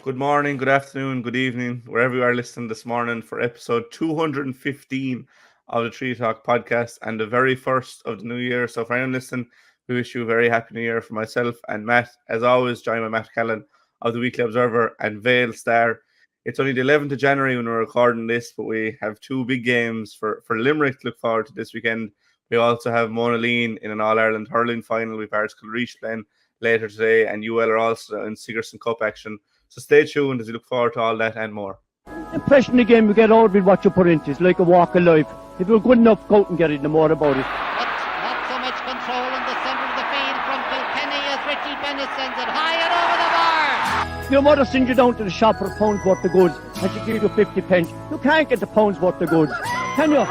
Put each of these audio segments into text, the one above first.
Good morning, good afternoon, good evening, wherever you are listening this morning for episode 215 of the Tree Talk podcast and the very first of the new year. So for anyone listening, we wish you a very happy new year for myself and Matt. As always, joined by Matt Callan of the Weekly Observer and Vale Star. It's only the 11th of January when we're recording this, but we have two big games for Limerick to look forward to this weekend. We also have Monaleen in an All-Ireland hurling final with Ardscoil Rís More later today, and UL are also in Sigerson Cup action. So stay tuned as we look forward to all that and more. The impression the game you get out with what you put into it. It's like a walk of life. If you're good enough, go out and get it, no more about it. But not so much control in the centre of the field from Kilkenny as Richie Bennett sends it high and over the bar. Your mother sends you down to the shop for a pound's worth of goods and she gives you 50 pence. You can't get the pound's worth of goods, can you?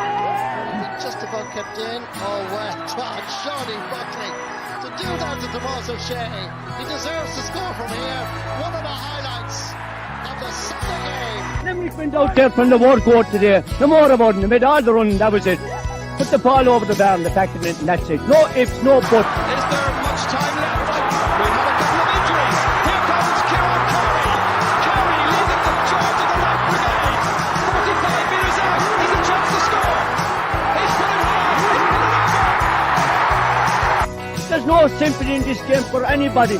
Just about kept in. Oh, well done, Shawnee Buckley. To do that to Tomas O'Shea, he deserves to score from here. One of the highlights of the Sunday game. Limerick went out there from the word go today. No more about it. They made all the running, that was it. Put the ball over the bar and the back of it, and that's it. No ifs, no buts. Is there much time left? We have a couple of injuries. Here comes Kieran Curry. Curry leading the charge of the right brigade. 45 metres out. He's a chance to score. He's put it high. He's put it over. There's no sympathy in this game for anybody.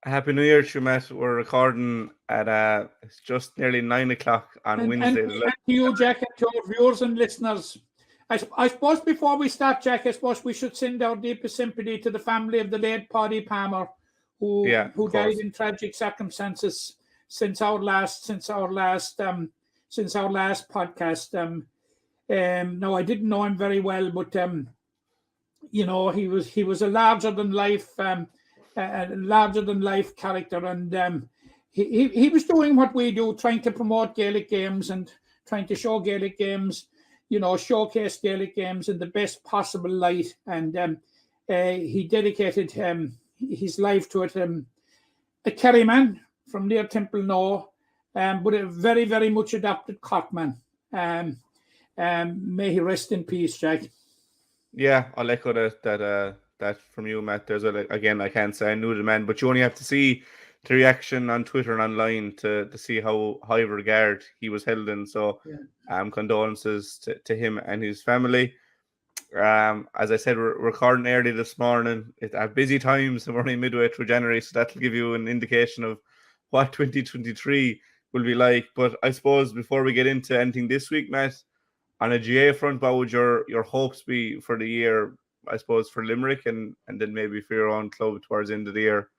Happy New Year to you, Matt. We're recording at it's just nearly 9 o'clock on Wednesday. And to you, Jack, and to our viewers and listeners. I suppose before we start, Jack, I suppose we should send our deepest sympathy to the family of the late Paddy Palmer, who died in tragic circumstances since our last podcast. No, I didn't know him very well, but he was a larger than life character, and he was doing what we do, trying to promote Gaelic games and trying to show Gaelic games, showcase Gaelic games in the best possible light, and he dedicated his life to it. A Kerryman from near Temple No, but a very, very much adopted Corkman. May he rest in peace, Jack. Yeah, I'll echo that from you, Matt. Again, I can't say I knew the man, but you only have to see the reaction on Twitter and online to see how high regard he was held in. So, condolences to him and his family. As I said, we're recording early this morning. It's at busy times, and we're only midway through January, so that'll give you an indication of what 2023 will be like. But I suppose before we get into anything this week, Matt, on a GAA front, what would your hopes be for the year? I suppose for Limerick and then maybe for your own club towards the end of the year.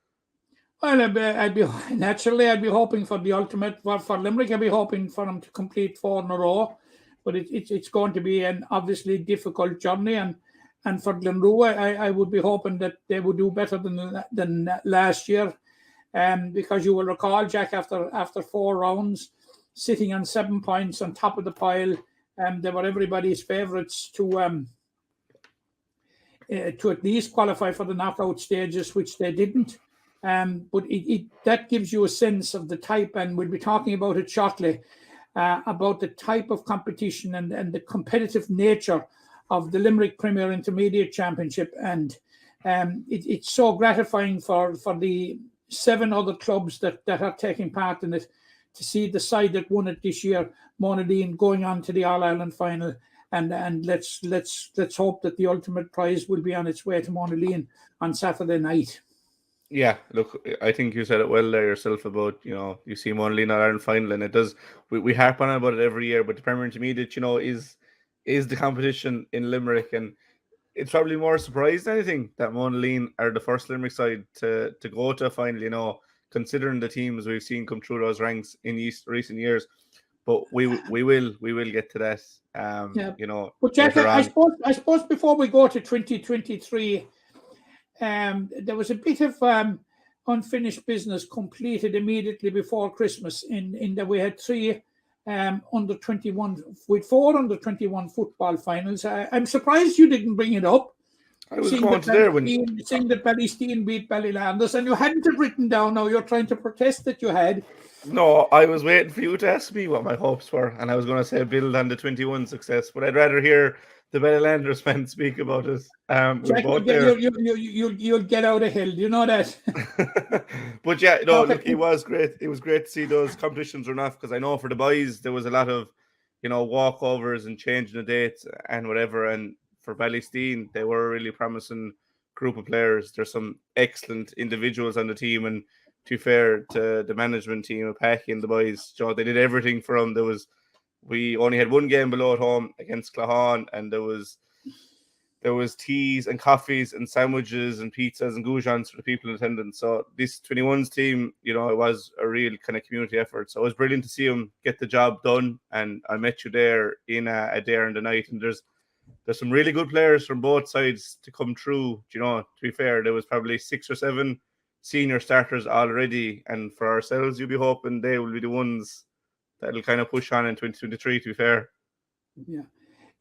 Well, I'd be hoping for the ultimate. For Limerick, I'd be hoping for them to complete 4 in a row, but it's going to be an obviously difficult journey. And for Glenroe, I would be hoping that they would do better than last year, because you will recall, Jack, after 4 rounds, sitting on 7 points on top of the pile, they were everybody's favourites to at least qualify for the knockout stages, which they didn't. But that gives you a sense of the type, and we'll be talking about it shortly, about the type of competition and the competitive nature of the Limerick Premier Intermediate Championship. And it's so gratifying for the 7 other clubs that are taking part in it to see the side that won it this year, Monaleen, going on to the All-Ireland final. And let's hope that the ultimate prize will be on its way to Monaleen on Saturday night. Yeah, look, I think you said it well there yourself about, you see Monaleen All-Ireland final, and it does, we harp on about it every year, but the Premier Intermediate, is the competition in Limerick, and it's probably more surprised than anything that Monaleen are the first Limerick side to go to a final, considering the teams we've seen come through those ranks in recent years. But we will get to that. But Jack, I suppose before we go to 2023, there was a bit of unfinished business completed immediately before Christmas. In that we had 3 under 21 with 4 under 21 football finals. I'm surprised you didn't bring it up. I was going to there when seeing that Ballysteen beat Ballylanders, and you hadn't it written down. Now you're trying to protest that you had. No, I was waiting for you to ask me what my hopes were, and I was going to say build on the 21 success, but I'd rather hear the Bellalanders fans speak about it. We Jack, both there. you'll get out of hell. You know that. But yeah, no, look, it was great. It was great to see those competitions run off, because I know for the boys there was a lot of, walkovers and changing the dates and whatever. And for Ballysteen, they were a really promising group of players. There's some excellent individuals on the team, and to be fair to the management team of Packy and the boys, they did everything for them. We only had one game below at home against Clahan, and there was teas and coffees and sandwiches and pizzas and goujons for the people in attendance. So this 21's team, it was a real kind of community effort. So it was brilliant to see them get the job done. And I met you there in a day and a night, and there's some really good players from both sides to come through. To be fair, there was probably 6 or 7 senior starters already, and for ourselves, you'll be hoping they will be the ones that'll kind of push on in 2023, to be fair.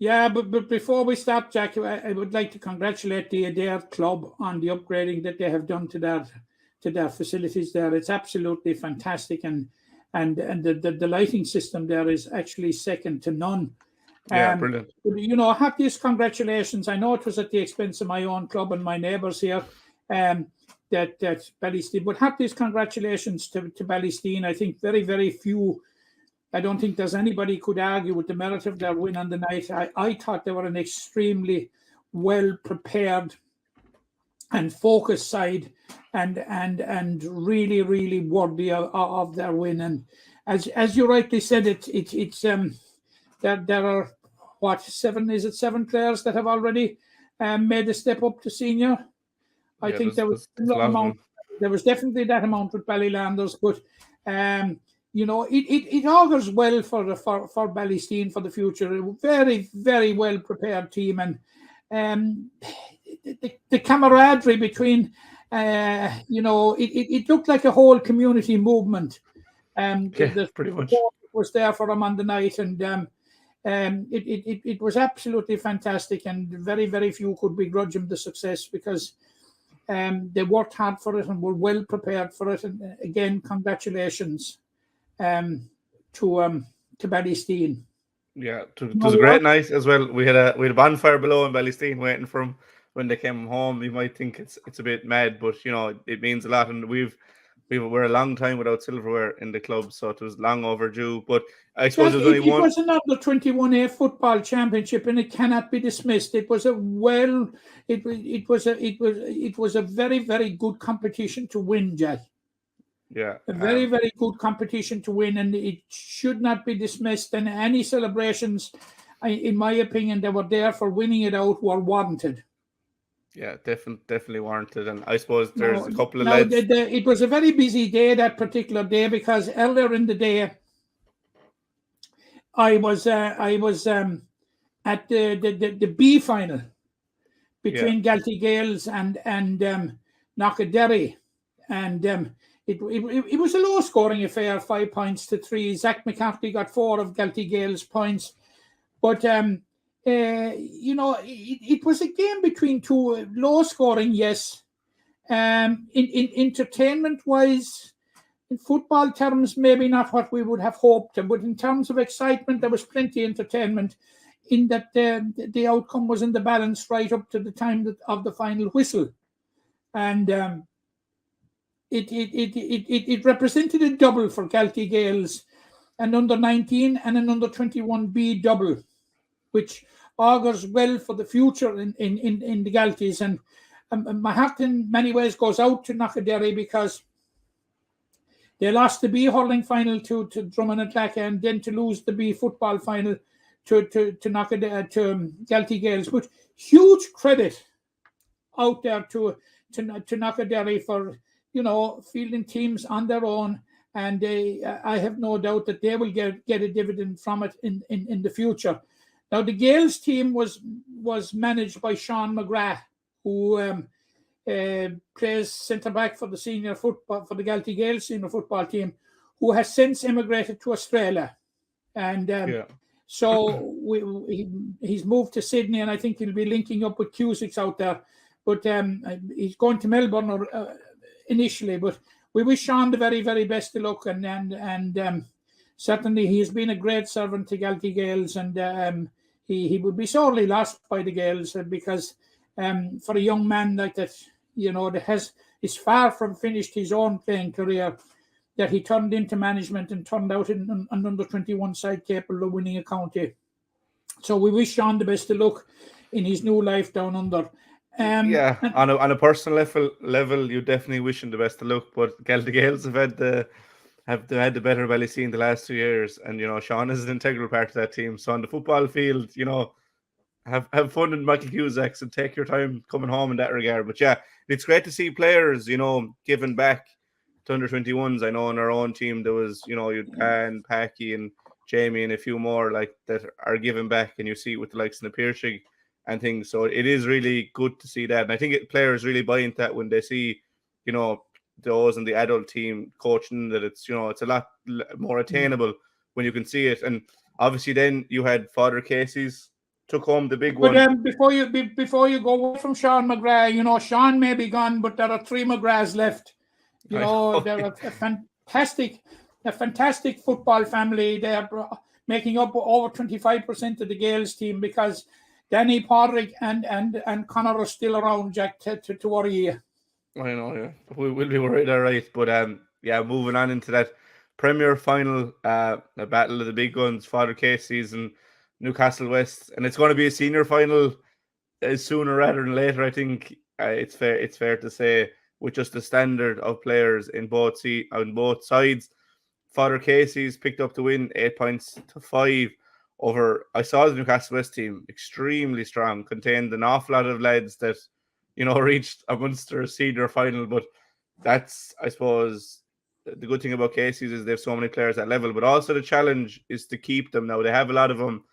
Yeah, but before we start, Jack, I would like to congratulate the Adair club on the upgrading that they have done to their facilities there. It's absolutely fantastic, and the lighting system there is actually second to none. Yeah, brilliant. Happiest congratulations. I know it was at the expense of my own club and my neighbours here, that Ballysteen, but happiest congratulations to Ballysteen. I think very, very few. I don't think there's anybody could argue with the merit of their win on the night. I thought they were an extremely well prepared and focused side, and really, really worthy of their win. And as you rightly said, it's there are what, 7 players that have already made a step up to senior. I think there was definitely that amount with Ballylanders, but it augurs well for Ballysteen for the future. A very, very well prepared team, and the camaraderie between, it looked like a whole community movement. Pretty much was there for them on the night, and it was absolutely fantastic, and very, very few could begrudge them the success, because they worked hard for it and were well prepared for it. And again, congratulations to Ballysteen. Yeah, it was a great night as well. We had a bonfire below in Ballysteen waiting for them when they came home. You might think it's a bit mad, but it means a lot, and we're a long time without silverware in the club, so it was long overdue. But I suppose there was only one. It was another 21A football championship, and it cannot be dismissed. It was it was a very, very good competition to win, Jack. Yeah, a very, very good competition to win, and it should not be dismissed. And any celebrations, in my opinion, that were there for winning it out were warranted. Yeah, definitely warranted. And I suppose there's a couple of lads. It was a very busy day that particular day, because earlier in the day, I was at the B final between Galtee Gales and Knockadderry, and it was a low scoring affair, 5 points to 3. Zach McCarthy got 4 of Galtee Gales' points, but it was a game between two, low scoring, yes. In entertainment wise, in football terms, maybe not what we would have hoped, but in terms of excitement, there was plenty of entertainment, in that the outcome was in the balance right up to the time of the final whistle, and it represented a double for Galtee Gales, an under 19 and an under 21B double, which augurs well for the future in the Galtees. And my heart in many ways goes out to Knockadderry, because they lost the B hurling final to Drummond and Clacka, and then to lose the B football final to Galtee Gales. But huge credit out there to Knockadderry for fielding teams on their own, and I have no doubt that they will get a dividend from it in the future. Now, the Gales team was managed by Sean McGrath, who plays centre back for the Galtee Gales senior football team, who has since immigrated to Australia, and so he's moved to Sydney, and I think he'll be linking up with Cusicks out there, but he's going to Melbourne initially. But we wish Sean the very, very best of luck, and certainly he has been a great servant to Galtee Gales, and he would be sorely lost by the Gaels because for a young man like that, that is far from finished his own playing career, that he turned into management and turned out in an under-21 side capable of winning a county. So we wish Sean the best of luck in his new life down under. On a personal level, you definitely wish him the best of luck. But the Gaels have had the better belly scene the last 2 years, and Sean is an integral part of that team. So on the football field, have fun in Michael Cusack's and take your time coming home in that regard. But yeah, it's great to see players, giving back to under-21s. I know in our own team there was, Pan, Packy and Jamie and a few more like that are giving back, and you see it with the likes of the Piercig and things. So it is really good to see that. And I think players really buy into that when they see, those in the adult team coaching, that it's, it's a lot more attainable when you can see it. And obviously then you had Father Casey's took home the big one. But before you go away from Sean McGrath, Sean may be gone, but there are 3 McGraths left. They're a fantastic football family. They are making up over 25% of the Gaels team because Danny Podrick and Connor are still around, Jack, to worry you. I know, yeah. We'll be worried, all right. But moving on into that Premier final, a battle of the big guns, Father Casey's and Newcastle West, and it's going to be a senior final sooner rather than later. I think it's fair to say, with just the standard of players on both sides. Father Casey's picked up the win, 8 points to 5 over. I saw the Newcastle West team extremely strong, contained an awful lot of lads that reached a Munster senior final. But that's, I suppose, the good thing about Casey's is they have so many players at level. But also the challenge is to keep them. Now they have a lot of them,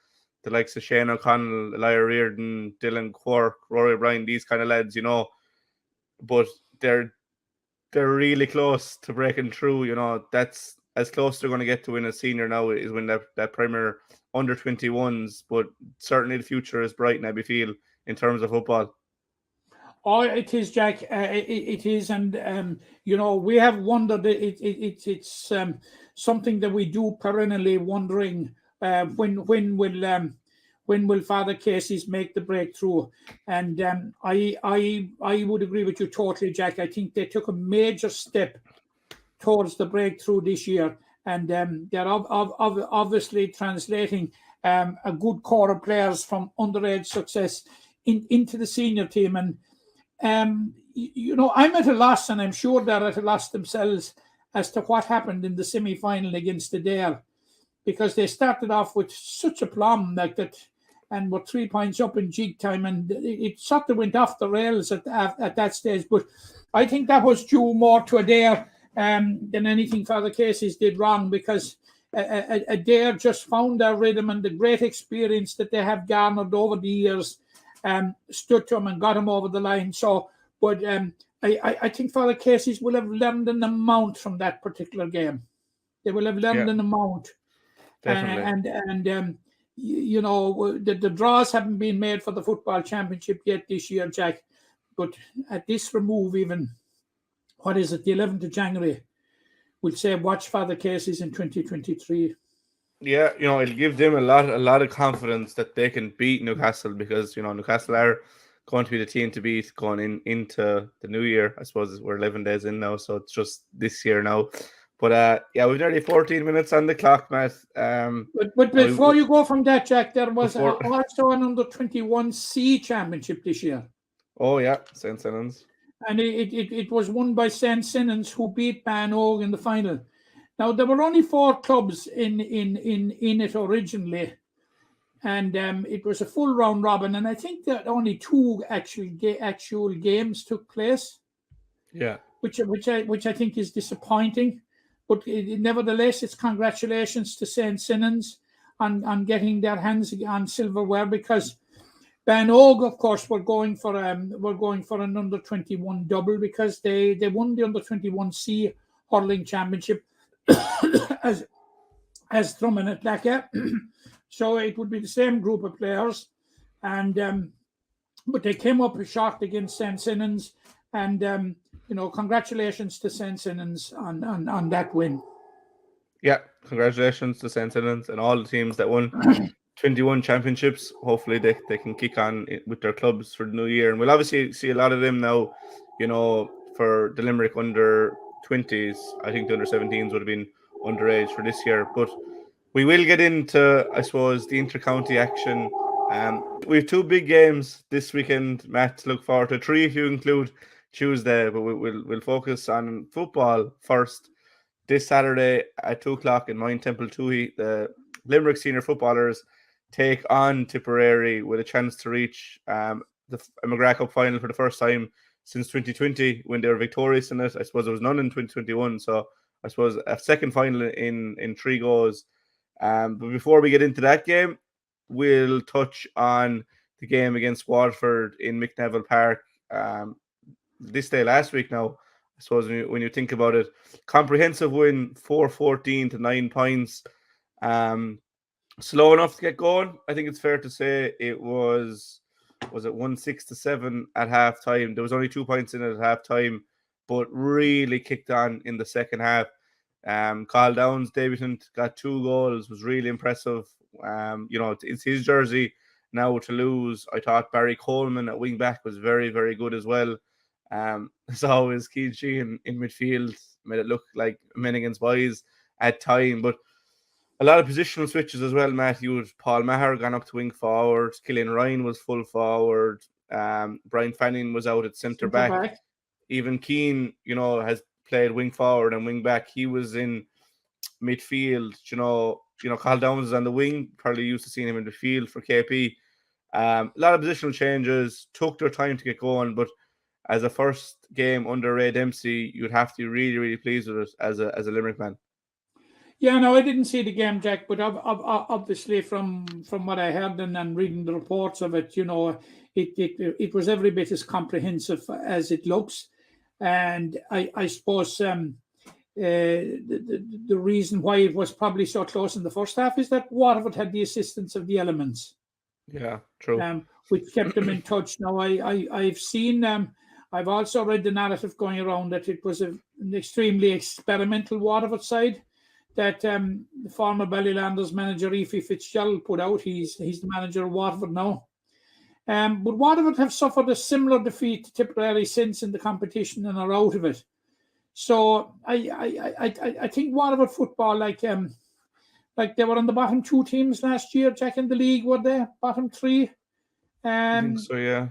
the likes of Shane O'Connell, Elijah Reardon, Dylan Quirk, Rory O'Brien, these kind of lads, but they're really close to breaking through. That's as close they're going to get to win a senior now, is win that Premier under-21s. But certainly the future is bright in Abbeyfield in terms of football. Oh, it is, Jack. It is, and we have wondered. It's something that we do perennially, wondering when will Father Casey's make the breakthrough. And I would agree with you totally, Jack. I think they took a major step towards the breakthrough this year, and they're obviously translating a good core of players from underage success into the senior team. And I'm at a loss, and I'm sure they're at a loss themselves as to what happened in the semi-final against Adair, because they started off with such a plum like that and were 3 points up in jig time, and it sort of went off the rails at that stage. But I think that was due more to Adair than anything Father Casey's did wrong, because Adair just found their rhythm, and the great experience that they have garnered over the years stood to him and got him over the line. So, but I think Father Casey's will have learned an amount from that particular game. They will have learned an amount. Definitely. The draws haven't been made for the football championship yet this year, Jack. But at this remove, even, what is it, the 11th of January, we'll say watch Father Casey's in 2023. Yeah, it'll give them a lot of confidence that they can beat Newcastle, because Newcastle are going to be the team to beat going into the new year. I suppose we're 11 days in now, so it's just this year now. But we've nearly 14 minutes on the clock, Matt. But before you go from that, Jack, there was also an under-21C championship this year. Oh yeah, St. Sinnans. And it was won by St. Sinnans, who beat Bannog in the final. Now, there were only 4 clubs in it originally, and it was a full round robin, and I think that only 2 actual games took place. Yeah, which I think is disappointing, but nevertheless, it's congratulations to St. Sinnans on getting their hands on silverware, because Bannog, of course, were going for an under-21 double, because they won the under-21C hurling championship as Thurman at Lacka. So it would be the same group of players, and but they came up short against St. Sinnans, and congratulations to St. Sinnans on that win. Yeah, congratulations to St. Sinnans and all the teams that won. 21 championships. Hopefully they can kick on with their clubs for the new year. And we'll obviously see a lot of them now, for the Limerick under 20s. I think the under 17s would have been underage for this year. But we will get into, I suppose, the inter-county action. We have 2 big games this weekend, Matt, to look forward to. 3 if you include Tuesday, but we'll focus on football first. This Saturday at 2 o'clock in Mine Temple Tuohy, the Limerick senior footballers take on Tipperary with a chance to reach the McGrath Cup final for the first time since 2020 when they were victorious in it. I suppose there was none in 2021, so I suppose a second final in 3 goes. But before we get into that game, we'll touch on the game against Waterford in McNeville Park this day last week now. I suppose when you think about it, comprehensive win, 4-14 to 9 points. Slow enough to get going. I think it's fair to say it was it 1-6 to 7 at half time. There was only 2 points in it at half time, but really kicked on in the second half. Carl Downs' debutant got 2 goals, was really impressive. It's his jersey now to lose. I thought Barry Coleman at wing back was very, very good as well. As always, Keith Sheehan in midfield made it look like men against boys at time, but a lot of positional switches as well, Matt. You had Paul Maher gone up to wing forward, Killian Ryan was full forward, Brian Fanning was out at centre back. Even Keane, has played wing forward and wing back. He was in midfield. Carl Downs is on the wing, probably used to seeing him in the field for KP. A lot of positional changes, took their time to get going, but as a first game under Ray Dempsey, you'd have to be really, really pleased with it as a Limerick man. Yeah, no, I didn't see the game, Jack, but obviously from what I heard and reading the reports of it, it was every bit as comprehensive as it looks. And I suppose the reason why it was probably so close in the first half is that Waterford had the assistance of the elements. Yeah, true. Which kept them in touch. Now, I've seen, I've also read the narrative going around that it was an extremely experimental Waterford side that the former Ballylanders manager, Efi Fitzgerald, put out. He's the manager of Waterford now. But Waterford have suffered a similar defeat to Tipperary since in the competition and are out of it. So I think Waterford football, like they were on the bottom 2 teams last year, Jack, in the league, were they? Bottom 3? I think so, yeah.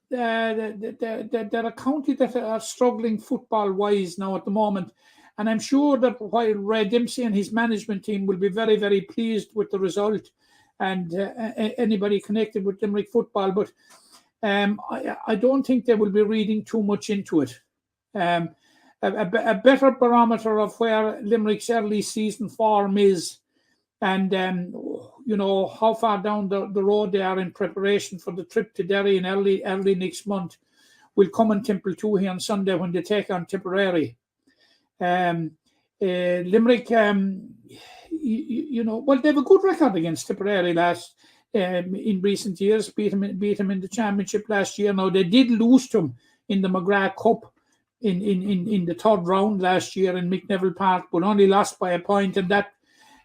They're a county that are struggling football-wise now at the moment. And I'm sure that while Ray Dempsey and his management team will be very, very pleased with the result and anybody connected with Limerick football, but I don't think they will be reading too much into it. A better barometer of where Limerick's early season form is and, how far down the road they are in preparation for the trip to Derry in early next month will come in Temple Tuohy on Sunday when they take on Tipperary. Limerick, well, they have a good record against Tipperary in recent years. Beat them in the championship last year. Now they did lose to them in the McGrath Cup in the 3rd round last year in McNeville Park, but only lost by a point. And that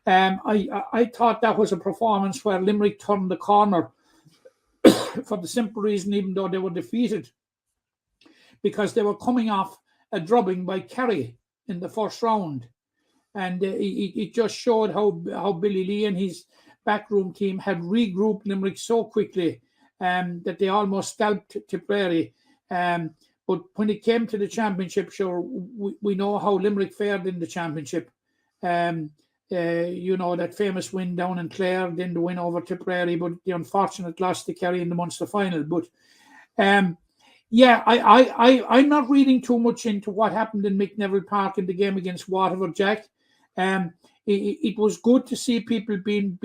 I thought that was a performance where Limerick turned the corner for the simple reason, even though they were defeated, because they were coming off a drubbing by Kerry in the 1st round. And it just showed how Billy Lee and his backroom team had regrouped Limerick so quickly that they almost scalped Tipperary. But when it came to the championship, sure, we know how Limerick fared in the championship. That famous win down in Clare, then the win over Tipperary, but the unfortunate loss to Kerry in the Munster final. But I'm not reading too much into what happened in McNeville Park in the game against Waterford, Jack. It was good to see people being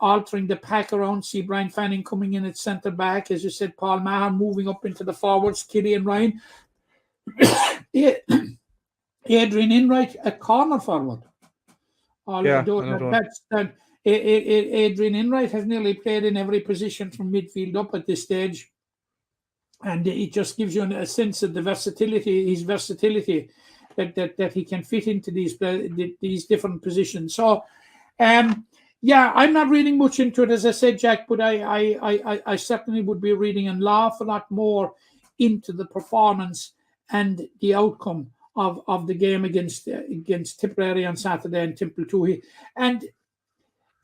altering the pack around. See Brian Fanning coming in at centre back, as you said. Paul Maher moving up into the forwards. Killian Ryan, Adrian Enright at corner forward. Adrian Enright has nearly played in every position from midfield up at this stage. And it just gives you a sense of the versatility, his versatility, that he can fit into these different positions. So Yeah, I'm not reading much into it, as I said, Jack, but I certainly would be reading an awful lot more into the performance and the outcome of the game against Tipperary on Saturday and Temple Tuohy. And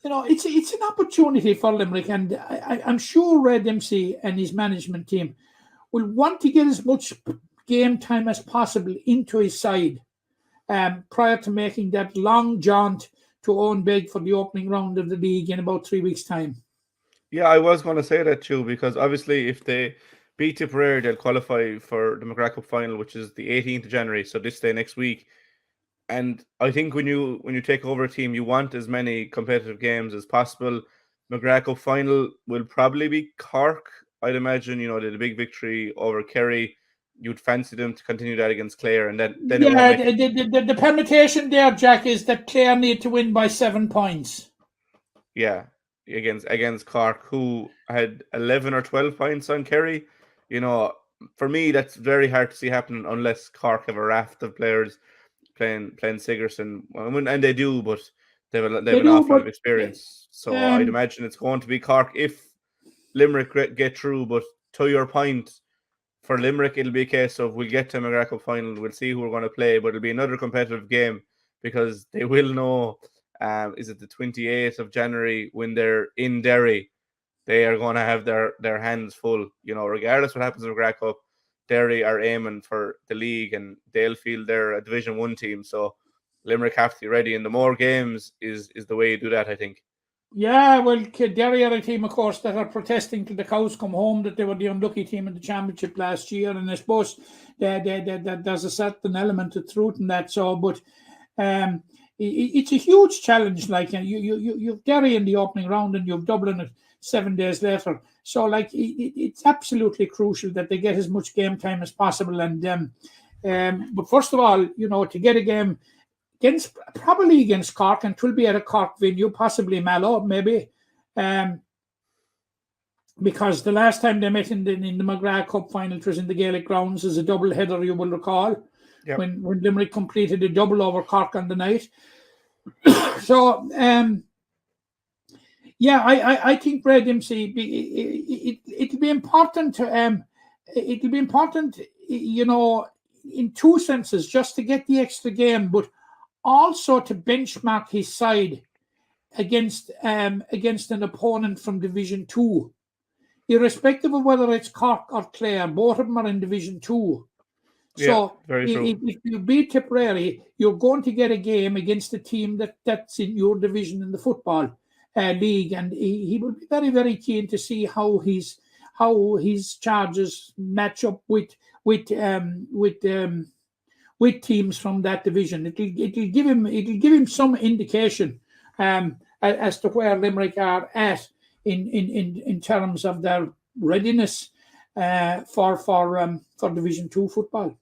it's an opportunity for Limerick, and I'm sure Red MC and his management team will want to get as much game time as possible into his side prior to making that long jaunt to Owen Beg for the opening round of the league in about 3 weeks' time. Yeah, I was going to say that too, because obviously if they beat Tipperary, they'll qualify for the McGrath Cup final, which is the 18th of January, so this day next week. And I think when you take over a team, you want as many competitive games as possible. McGrath Cup final will probably be Cork, I'd imagine. They had a big victory over Kerry. You'd fancy them to continue that against Clare, and then the permutation there, Jack, is that Clare need to win by 7 points. Yeah, against Cork, who had 11 or 12 points on Kerry. For me, that's very hard to see happening unless Cork have a raft of players playing Sigerson, and they do, but they have an awful lot of experience. So I'd imagine it's going to be Cork if Limerick get through. But to your point, for Limerick, it'll be a case of we'll get to McGrath Cup final, we'll see who we're going to play, but it'll be another competitive game because they will know, is it the 28th of January when they're in Derry, they are going to have their hands full. Regardless what happens in McGrath Cup, Derry are aiming for the league and they'll feel they're a Division 1 team. So Limerick have to be ready, and the more games is the way you do that, I think. Yeah, well, Derry are a team, of course, that are protesting till the cows come home that they were the unlucky team in the championship last year, and I suppose there's a certain element of truth in that. So, but it's a huge challenge. Like you've Derry in the opening round, and you've Dublin at 7 days later. So, it's absolutely crucial that they get as much game time as possible. And but first of all, to get a game probably against Cork, and it will be at a Cork venue, possibly Mallow, maybe, because the last time they met in the McGrath Cup final, it was in the Gaelic grounds as a double header, you will recall, when Limerick completed a double over Cork on the night. So, I think Red MC, it'll be important to, in two senses, just to get the extra game, but also to benchmark his side against an opponent from Division 2. Irrespective of whether it's Cork or Clare, both of them are in Division 2. So if you beat Tipperary, you're going to get a game against a team that's in your division in the football league, and he will be very, very keen to see how his charges match up with teams from that division. It'll give him some indication as to where Limerick are at in terms of their readiness for Division 2 football.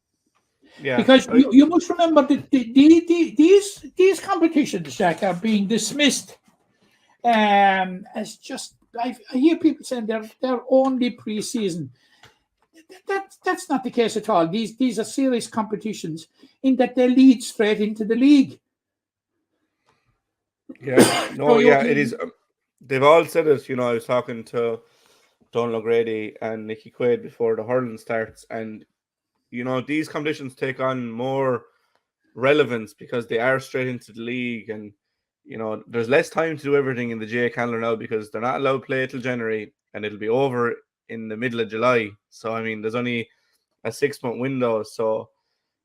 Yeah, because you must remember that these competitions, Jack, are being dismissed as just. I hear people saying they're only pre-season. That's not the case at all. These are serious competitions in that they lead straight into the league. Yeah, it is. They've all said it. I was talking to Donal O'Grady and Nicky Quaid before the hurling starts, and these competitions take on more relevance because they are straight into the league, and there's less time to do everything in the GAA calendar now because they're not allowed to play till January, and it'll be over in the middle of July. So there's only a 6-month window. So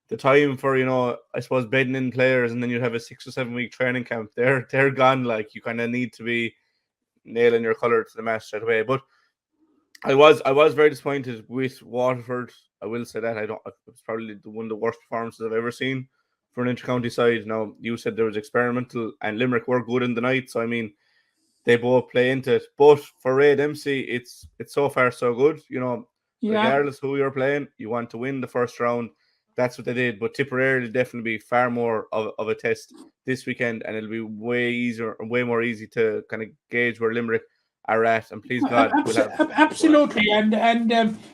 the time for I suppose bedding in players, and then you have a 6 or 7 week training camp. They're gone. Like, you kind of need to be nailing your colour to the match straight away. But I was very disappointed with Waterford. I will say that it was probably one of the worst performances I've ever seen for an inter-county side. Now, you said there was experimental, and Limerick were good in the night. So they both play into it. But for Red MC, it's so far so good. Regardless who you're playing, you want to win the first round. That's what they did. But Tipperary will definitely be far more of a test this weekend, and it'll be way more easy to kind of gauge where Limerick are at. And please God, absolutely. And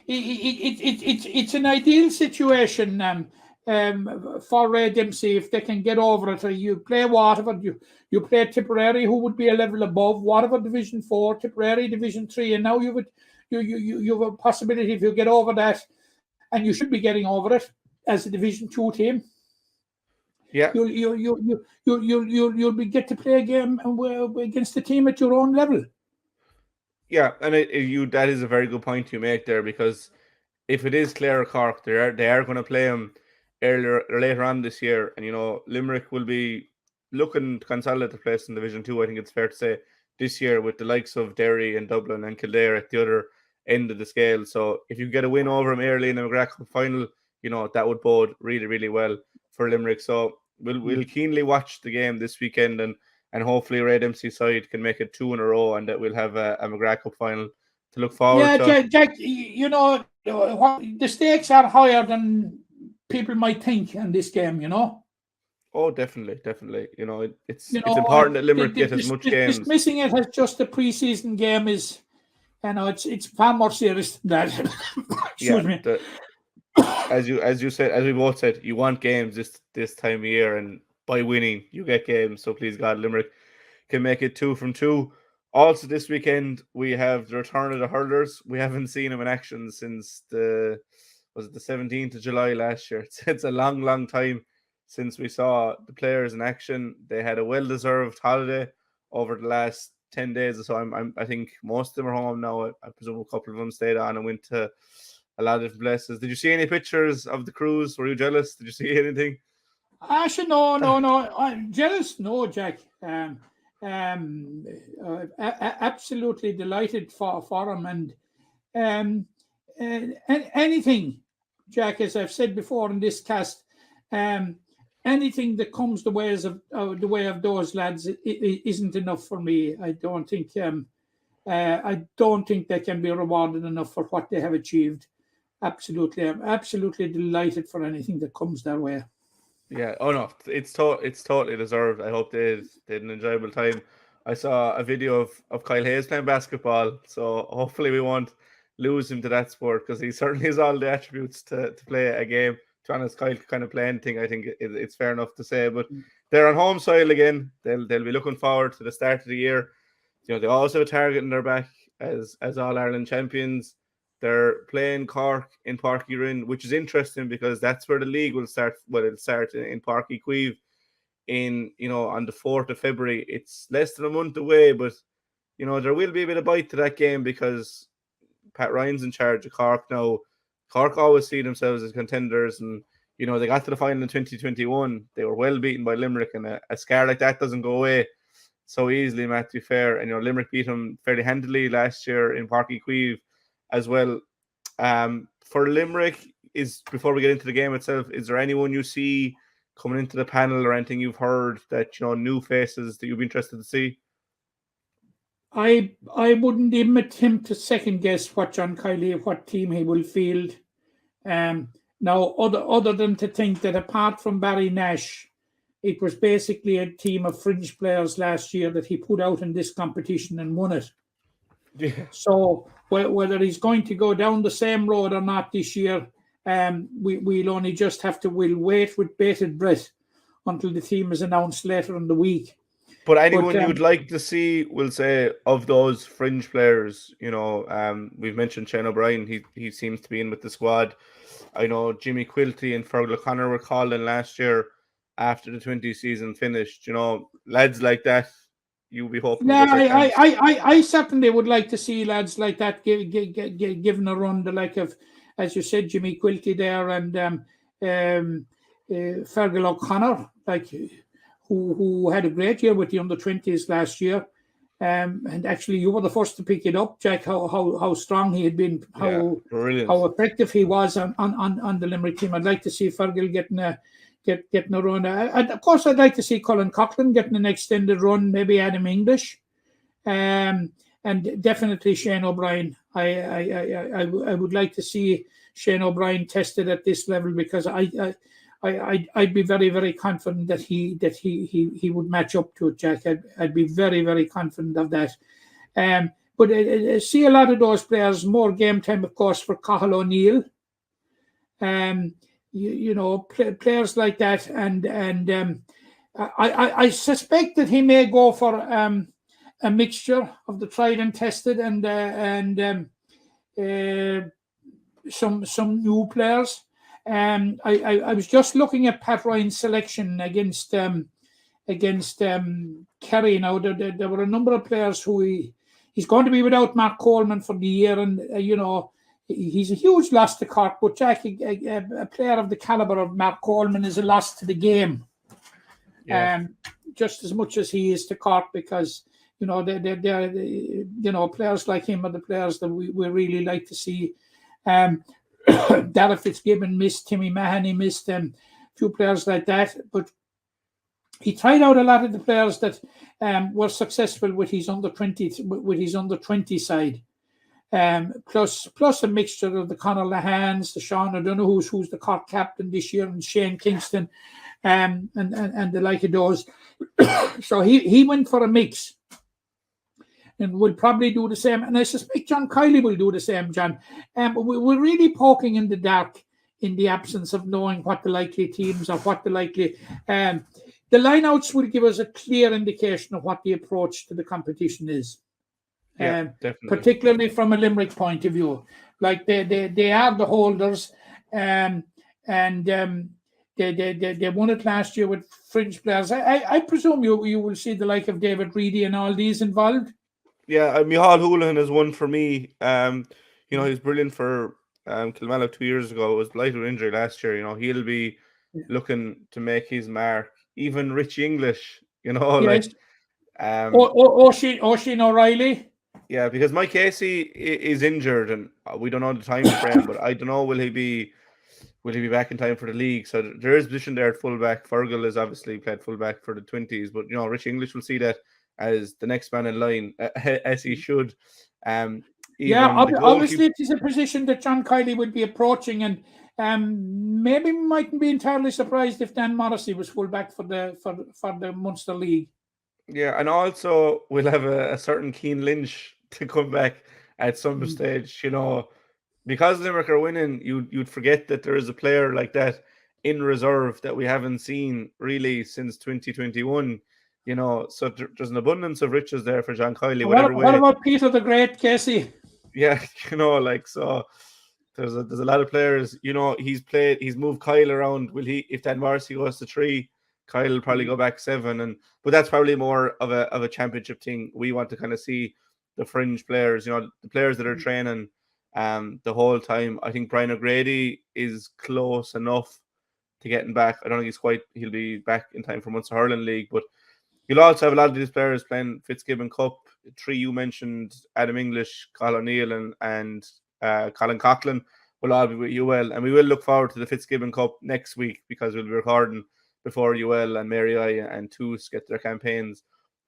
it's an ideal situation for Ray Dempsey if they can get over it. You play Waterford, you play Tipperary, who would be a level above Waterford Division 4, Tipperary Division 3, and now you have a possibility if you get over that, and you should be getting over it as a Division 2 team. Yeah, you'll be get to play a game against the team at your own level. Yeah, and that is a very good point you make there, because if it is Clare or Cork, they are going to play them earlier or later on this year, and Limerick will be looking to consolidate the place in Division 2. I think it's fair to say this year, with the likes of Derry and Dublin and Kildare at the other end of the scale. So if you get a win over them early in the McGrath Cup final, that would bode really, really well for Limerick. So we'll keenly watch the game this weekend, and hopefully Ray Dempsey's side can make it 2 in a row, and that we'll have a McGrath Cup final to look forward to. Yeah, Jack, the stakes are higher than people might think in this game, Oh, definitely. It's important that Limerick get as much games. Dismissing it as just a pre-season game is, it's far more serious than that. Excuse me. As you said, as we both said, you want games this time of year, and by winning, you get games. So please God, Limerick can make it 2 from 2. Also this weekend, we have the return of the hurlers. We haven't seen them in action since the 17th of July last year. It's a long, long time since we saw the players in action. They had a well-deserved holiday over the last 10 days or so. I think most of them are home now. I presume a couple of them stayed on and went to a lot of different places. Did you see any pictures of the cruise? Were you jealous? Did you see anything? Actually, no. I'm jealous. No, Jack. Absolutely delighted for them, and anything, Jack, as I've said before in this cast, anything that comes the way of those lads isn't enough for me. I don't think they can be rewarded enough for what they have achieved. Absolutely, I'm absolutely delighted for anything that comes their way. Yeah. Oh no, it's totally deserved. I hope they had an enjoyable time. I saw a video of Kyle Hayes playing basketball, so hopefully we won't lose him to that sport, because he certainly has all the attributes to play a game. To be honest, Kyle can kind of play anything. I think it's fair enough to say. But they're on home soil again. They'll be looking forward to the start of the year. They also have a target in their back as All Ireland champions. They're playing Cork in Páirc Uí Rinn, which is interesting because that's where the league will start. Well, it'll start in Páirc Uí Chaoimh on the 4th of February. It's less than a month away, but there will be a bit of bite to that game because Pat Ryan's in charge of Cork now. Cork always see themselves as contenders, and they got to the final in 2021. They were well beaten by Limerick, and a scar like that doesn't go away so easily, Matt, to be fair. And Limerick beat them fairly handily last year in Páirc Uí Chaoimh as well. For Limerick, before we get into the game itself, is there anyone you see coming into the panel or anything you've heard that new faces that you'd be interested to see? I wouldn't even attempt to second guess what team he will field. Now, other than to think that apart from Barry Nash, it was basically a team of fringe players last year that he put out in this competition and won it. Yeah. So whether he's going to go down the same road or not this year, we'll only just we'll wait with bated breath until the team is announced later in the week. But anyone you would like to see, we'll say, of those fringe players, we've mentioned Shane O'Brien. He seems to be in with the squad. I know Jimmy Quilty and Fergal O'Connor were called in last year after the 20 season finished. Lads like that, you'll be hoping. Yeah, I certainly would like to see lads like that given a run, the like of, as you said, Jimmy Quilty there and Fergal O'Connor, who had a great year with the under-20s last year. And actually, you were the first to pick it up, Jack, how strong he had been, how effective he was on the Limerick team. I'd like to see Fergal getting a run. Of course, I'd like to see Colin Coughlin getting an extended run, maybe Adam English, and definitely Shane O'Brien. I would like to see Shane O'Brien tested at this level, because I'd be very, very confident that he would match up to it, Jack. I'd be very, very confident of that. But I see a lot of those players, more game time, of course, for Cathal O'Neill. players like that, and I suspect that he may go for a mixture of the tried and tested and some new players. I was just looking at Pat Ryan's selection against Kerry. Now there were a number of players who he's going to be without Mark Coleman for the year, and he's a huge loss to Cork. But Jack, a player of the caliber of Mark Coleman is a loss to the game, just as much as he is to Cork, because they're players like him are the players that we really like to see. Darragh Fitzgibbon missed, Timmy Mahoney missed, a few players like that. But he tried out a lot of the players that were successful with his under 20 side. Plus a mixture of the Conor Lahans, the Sean O'Donoghue, who's the Cork captain this year, and Shane Kingston, and the like of those. So he went for a mix, and will probably do the same. And I suspect John Kiley will do the same, John. We're really poking in the dark in the absence of knowing what the likely teams or what the likely. The lineouts will give us a clear indication of what the approach to the competition is. Definitely. Particularly from a Limerick point of view. Like they are the holders, and they won it last year with fringe players. I presume you will see the like of David Reedy and all these involved. Yeah, Micheál Houlihan is one for me. He was brilliant for Kilmallock 2 years ago. It was blighted with injury last year. He'll be looking to make his mark. Even Richie English, Yes. like Oisin O'Reilly. Yeah, because Mike Casey is injured, and we don't know the time frame. But I don't know, will he be back in time for the league? So there is a position there at fullback. Fergal is obviously played fullback for the 20s, but Richie English will see that as the next man in line, as he should. Obviously it is a position that John Kiley would be approaching, and maybe mightn't be entirely surprised if Dan Morrissey was fullback for the Munster League. Yeah, and also we'll have a certain Keane Lynch to come back at some stage, because Limerick are winning. You'd forget that there is a player like that in reserve that we haven't seen really since 2021. So there's an abundance of riches there for John Kiley. What about Peter the Great, Casey? Yeah, so there's a lot of players. He's moved Kyle around. Will he? If Dan Morrissey goes to 3, Kyle will probably go back 7, but that's probably more of a championship thing. We want to kind of see the fringe players, the players that are training the whole time. I think Brian O'Grady is close enough to getting back. I don't think he'll be back in time for Munster Hurling League, but you'll also have a lot of these players playing Fitzgibbon Cup. 3 you mentioned, Adam English, Colin O'Neill, and Colin Coughlin will all be with UL, and we will look forward to the Fitzgibbon Cup next week, because we'll be recording before UL and Mary I and Toos get their campaigns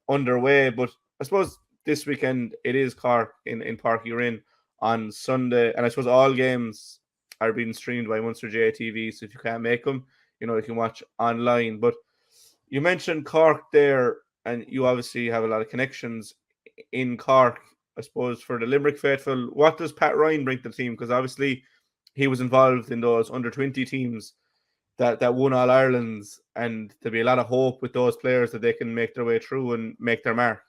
underway. But I suppose this weekend it is Cork in Páirc Uí Rinn on Sunday, and I suppose all games are being streamed by Munster GAA TV, so if you can't make them, you can watch online. But you mentioned Cork there, and you obviously have a lot of connections in Cork. I suppose for the Limerick faithful, what does Pat Ryan bring to the team? Because obviously he was involved in those under-20 teams that won All Ireland's, and there'll be a lot of hope with those players that they can make their way through and make their mark.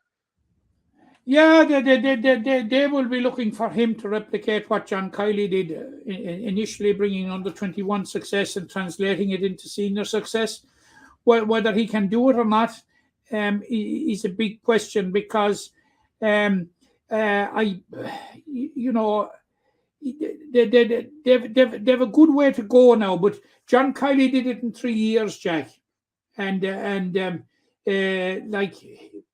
Yeah, they will be looking for him to replicate what John Kiley did, initially bringing under 21 success and translating it into senior success. Whether he can do it or not is a big question, because they have a good way to go now. But John Kiley did it in 3 years, Jack, and like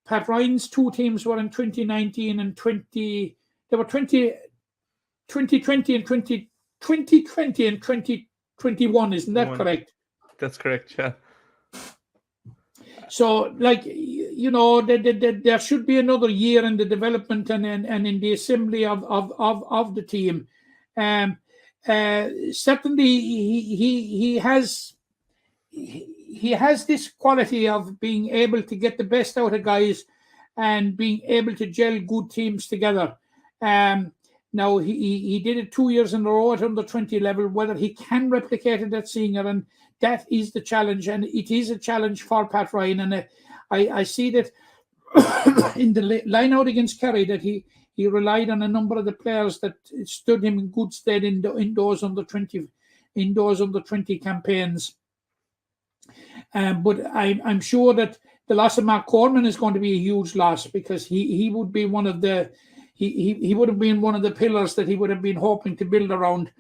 Pat Ryan's 2 teams were in 2019 and 20. They were 2020 and 2020 and 2021. Isn't that correct? That's correct. Yeah. So, there should be another year in the development and in the assembly of the team. Certainly, he has this quality of being able to get the best out of guys and being able to gel good teams together. Now, he did it 2 years in a row at under 20 level. Whether he can replicate it at senior, and that is the challenge, and it is a challenge for Pat Ryan. And I see that in the line out against Kerry that he relied on a number of the players that stood him in good stead in those under 20 campaigns. But I'm sure that the loss of Mark Corman is going to be a huge loss, because he would be one of the he would have been one of the pillars that he would have been hoping to build around.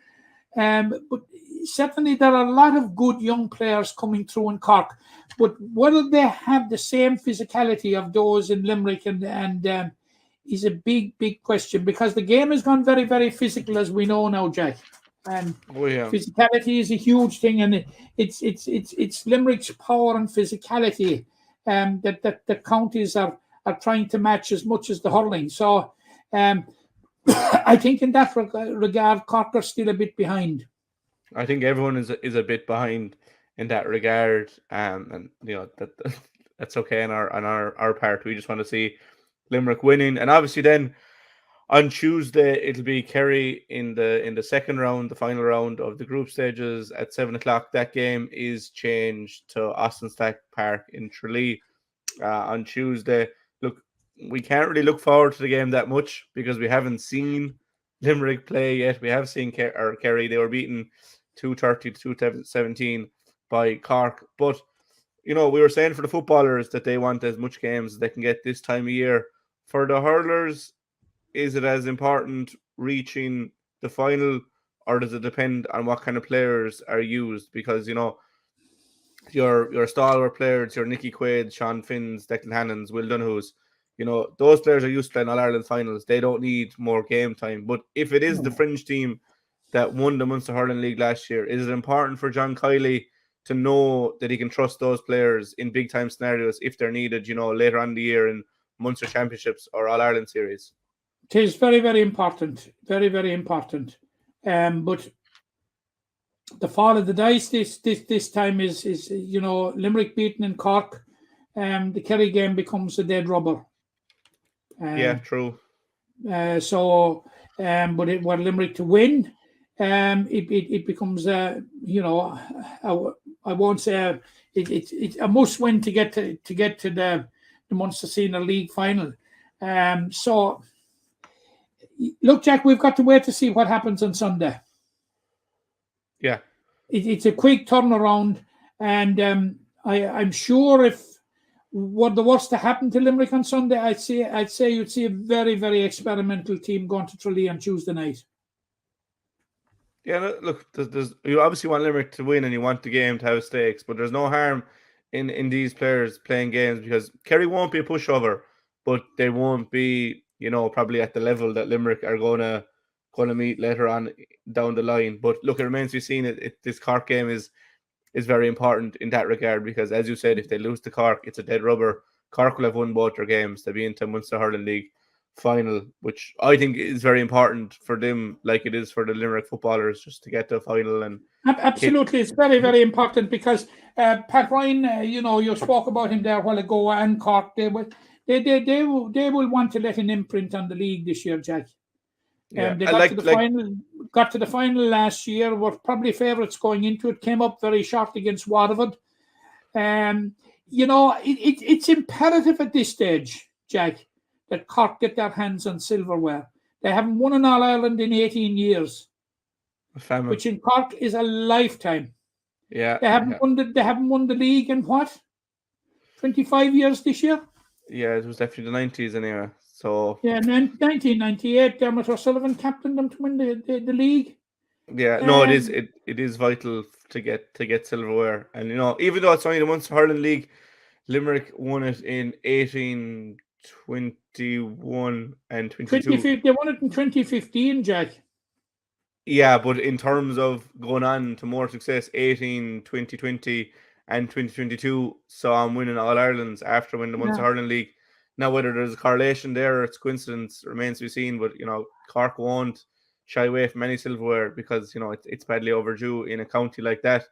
But certainly there are a lot of good young players coming through in Cork, but whether they have the same physicality of those in Limerick and is a big question, because the game has gone very, very physical, as we know now, Jack. And physicality is a huge thing, and it's Limerick's power and physicality that the counties are trying to match as much as the hurling. So I think in that regard, Cork are still a bit behind. I think everyone is a bit behind in that regard, and that's okay on our part. We just want to see Limerick winning, and obviously then on Tuesday it'll be Kerry in the second round, the final round of the group stages at 7:00. That game is changed to Austin Stack Park in Tralee on Tuesday. Look, we can't really look forward to the game that much because we haven't seen Limerick play yet. We have seen Kerry. They were beaten 230 to 217 by Cork. But, we were saying for the footballers that they want as much games as they can get this time of year. For the hurlers, is it as important reaching the final, or does it depend on what kind of players are used? Because, your stalwart players, your Nicky Quaid, Sean Finns, Declan Hannons, Will Donahus, those players are used to playing All-Ireland finals. They don't need more game time. But if it is the fringe team that won the Munster Hurling League last year, is it important for John Kiley to know that he can trust those players in big-time scenarios if they're needed, later on in the year in Munster Championships or All-Ireland series? It is very, very important. Very, very important. But the fall of the dice this time is Limerick beaten in Cork. The Kerry game becomes a dead rubber. Yeah, true. So, but it were Limerick to win, it becomes I won't say it's a must win to get to the Munster Senior League final. So, look, Jack, we've got to wait to see what happens on Sunday. Yeah, it's a quick turnaround, and I'm sure if what the worst to happen to Limerick on Sunday, I'd say you'd see a very, very experimental team going to Tralee on Tuesday night. Yeah, look, you obviously want Limerick to win and you want the game to have stakes, but there's no harm in these players playing games, because Kerry won't be a pushover, but they won't be, probably at the level that Limerick are going to meet later on down the line. But look, it remains to be seen. This Cork game is very important in that regard, because as you said, if they lose to Cork, it's a dead rubber. Cork will have won both their games. They'll be into Munster Hurling League final, which I think is very important for them, like it is for the Limerick footballers, just to get to a final. And absolutely, it's very, very important, because Pat Ryan, you spoke about him there a while ago, and Cork, they will want to let an imprint on the league this year, Jack. Yeah. They got to the final last year, were probably favourites going into it, came up very short against Waterford. It's imperative at this stage, Jack, that Cork get their hands on silverware. They haven't won an All-Ireland in 18 years, which in Cork is a lifetime. Yeah, they haven't won the league in 25 years this year. Yeah, it was definitely the 90s anyway. So yeah, 1998, Dermot O'Sullivan captained them to win the league. Yeah, no, it is vital to get silverware, and even though it's only the Munster Hurling League, Limerick won it in 1821 and 22. They won it in 2015, Jack. Yeah, but in terms of going on to more success, 2020 and 2022 saw him winning All Irelands after winning the Munster Hurling League. Now, whether there's a correlation there or it's coincidence remains to be seen. But Cork won't shy away from any silverware, because it's badly overdue in a county like that.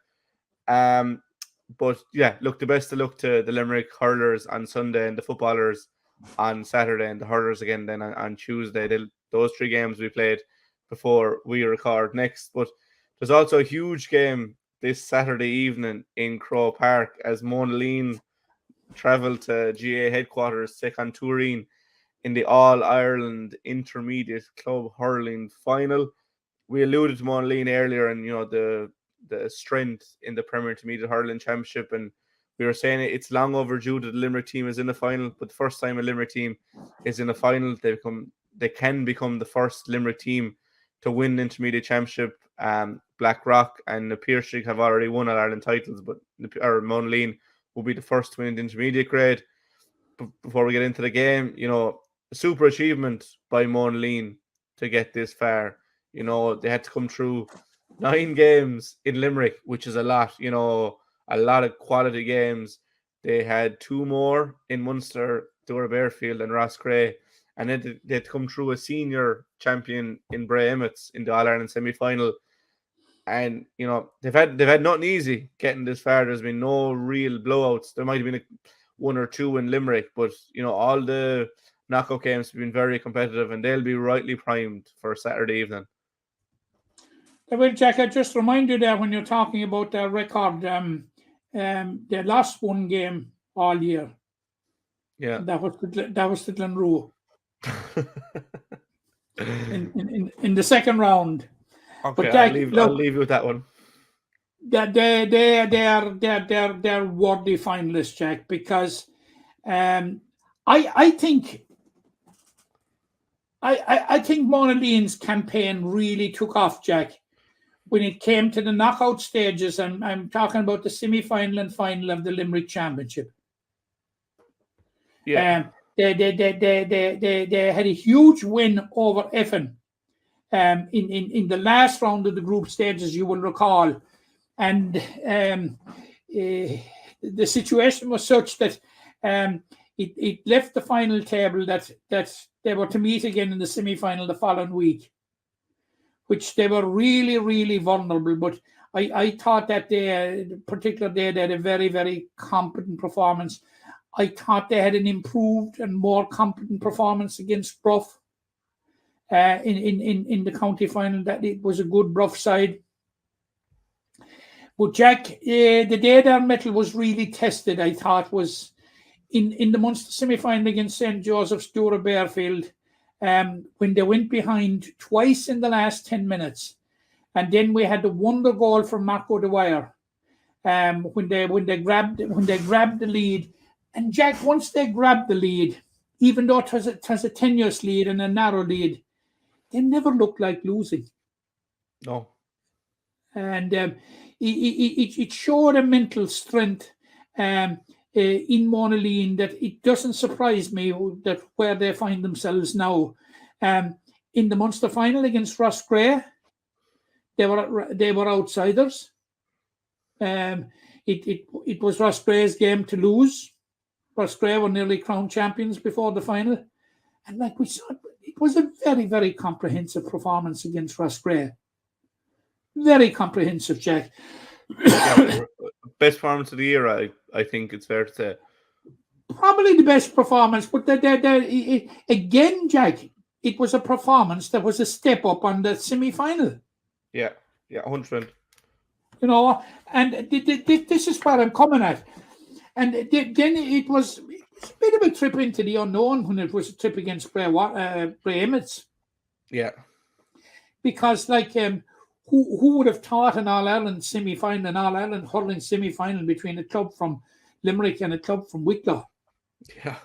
But yeah, look, the best of luck to the Limerick hurlers on Sunday and the footballers on Saturday, and the hurlers again then on Tuesday. those 3 games we played before we record next. But there's also a huge game this Saturday evening in Crow Park as Monaleen travel to GAA headquarters to take on Tooreen in the All-Ireland Intermediate Club Hurling Final. We alluded to Monaleen earlier and, the strength in the Premier Intermediate Hurling Championship, and we were saying it's long overdue that the Limerick team is in the final, but the first time a Limerick team is in the final, they can become the first Limerick team to win the Intermediate Championship. Blackrock and the Piercing have already won All-Ireland titles, but Monaleen will be the first to win the intermediate grade. Before we get into the game, a super achievement by Monaleen to get this far. They had to come through 9 games in Limerick, which is a lot, a lot of quality games. They had 2 more in Munster, Dora Bearfield and Ross Gray, and then they had to come through a senior champion in Bray Emmets in the All-Ireland semi-final. And, they've had nothing easy getting this far. There's been no real blowouts. There might have been 1 or 2 in Limerick, but, all the knockout games have been very competitive, and they'll be rightly primed for Saturday evening. Well, Jack, I just remind you there when you're talking about their record, they lost 1 game all year. Yeah. That was the Glenroe in the second round. Okay, but Jack, I'll leave you with that one. They're worthy finalists, Jack, because I think Monaleen's campaign really took off, Jack, when it came to the knockout stages, and I'm talking about the semi-final and final of the Limerick Championship. Yeah. They had a huge win over Effin in the last round of the group stages, you will recall. And the situation was such that it left the final table that they were to meet again in the semi-final the following week, which they were really, really vulnerable. But I thought that particular day, they had a very, very competent performance. I thought they had an improved and more competent performance against Bruff in the county final. That it was a good Bruff side. But Jack, the day their mettle was really tested, I thought, was in the Munster semi-final against St. Joseph's Dora Bearfield, when they went behind twice in the last 10 minutes. And then we had the wonder goal from Marco Dwyer when they grabbed the lead. And Jack, once they grabbed the lead, even though it was a tenuous lead and a narrow lead, they never looked like losing. No. And it showed a mental strength in Monaleen that it doesn't surprise me that where they find themselves now. In the Munster final against Ross Gray, they were outsiders. It was Ross Gray's game to lose. Ross Gray were nearly crowned champions before the final. And like we saw, it was a very, very comprehensive performance against Ross Gray. Very comprehensive, Jack. Best performance of the year, I think it's fair to say. Probably the best performance, but again, Jack, it was a performance that was a step up on the semi-final. Yeah, 100%. And this is where I'm coming at. And then it was a bit of a trip into the unknown when it was a trip against Bray Emmets. Yeah. Because, who would have thought an All-Ireland semi-final, an All-Ireland hurling semi-final between a club from Limerick and a club from Wicklow? Yeah.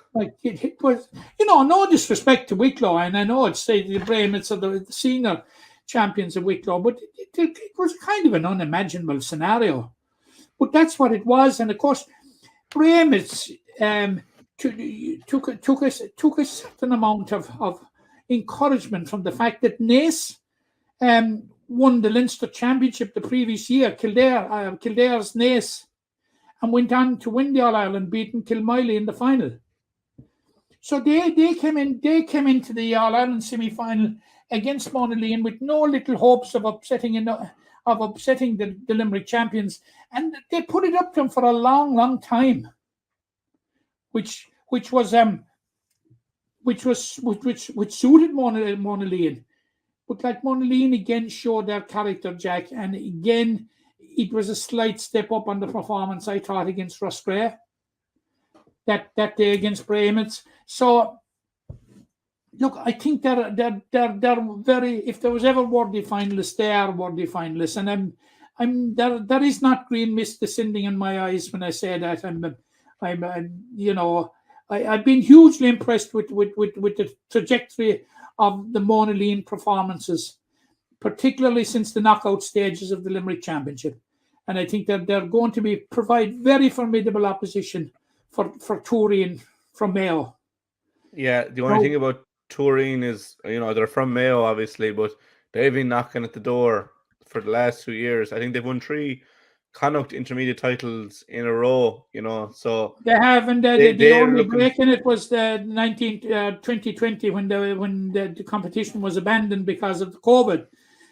It was, no disrespect to Wicklow, and I know it's the Bray Emmets are the senior champions of Wicklow, but it was kind of an unimaginable scenario. But that's what it was, and of course, Bray Emmets took a certain amount of encouragement from the fact that Naas won the Leinster Championship the previous year, Kildare's Naas, and went on to win the All-Ireland, beating Kilmiley in the final. So they came into the All-Ireland semi-final against Monaleen with no little hopes of upsetting the Limerick champions, and they put it up to them for a long, long time, which was which suited Monaleen. But like Monaleen again showed their character, Jack, and again it was a slight step up on the performance I thought against Roscrea that day against Brahmans. So look, I think they're very. If there was ever worthy finalists, they are worthy finalists, and I'm there is not green mist descending in my eyes when I say that. I've been hugely impressed with the trajectory of the Monaleen performances, particularly since the knockout stages of the Limerick Championship, and I think that they're going to provide very formidable opposition for Tooreen from Mayo. Yeah, the only thing about Tooreen is, they're from Mayo, obviously, but they've been knocking at the door for the last 2 years. I think they've won 3 Connacht intermediate titles in a row, so they have, and the only break in it was the 2020 when the competition was abandoned because of the COVID.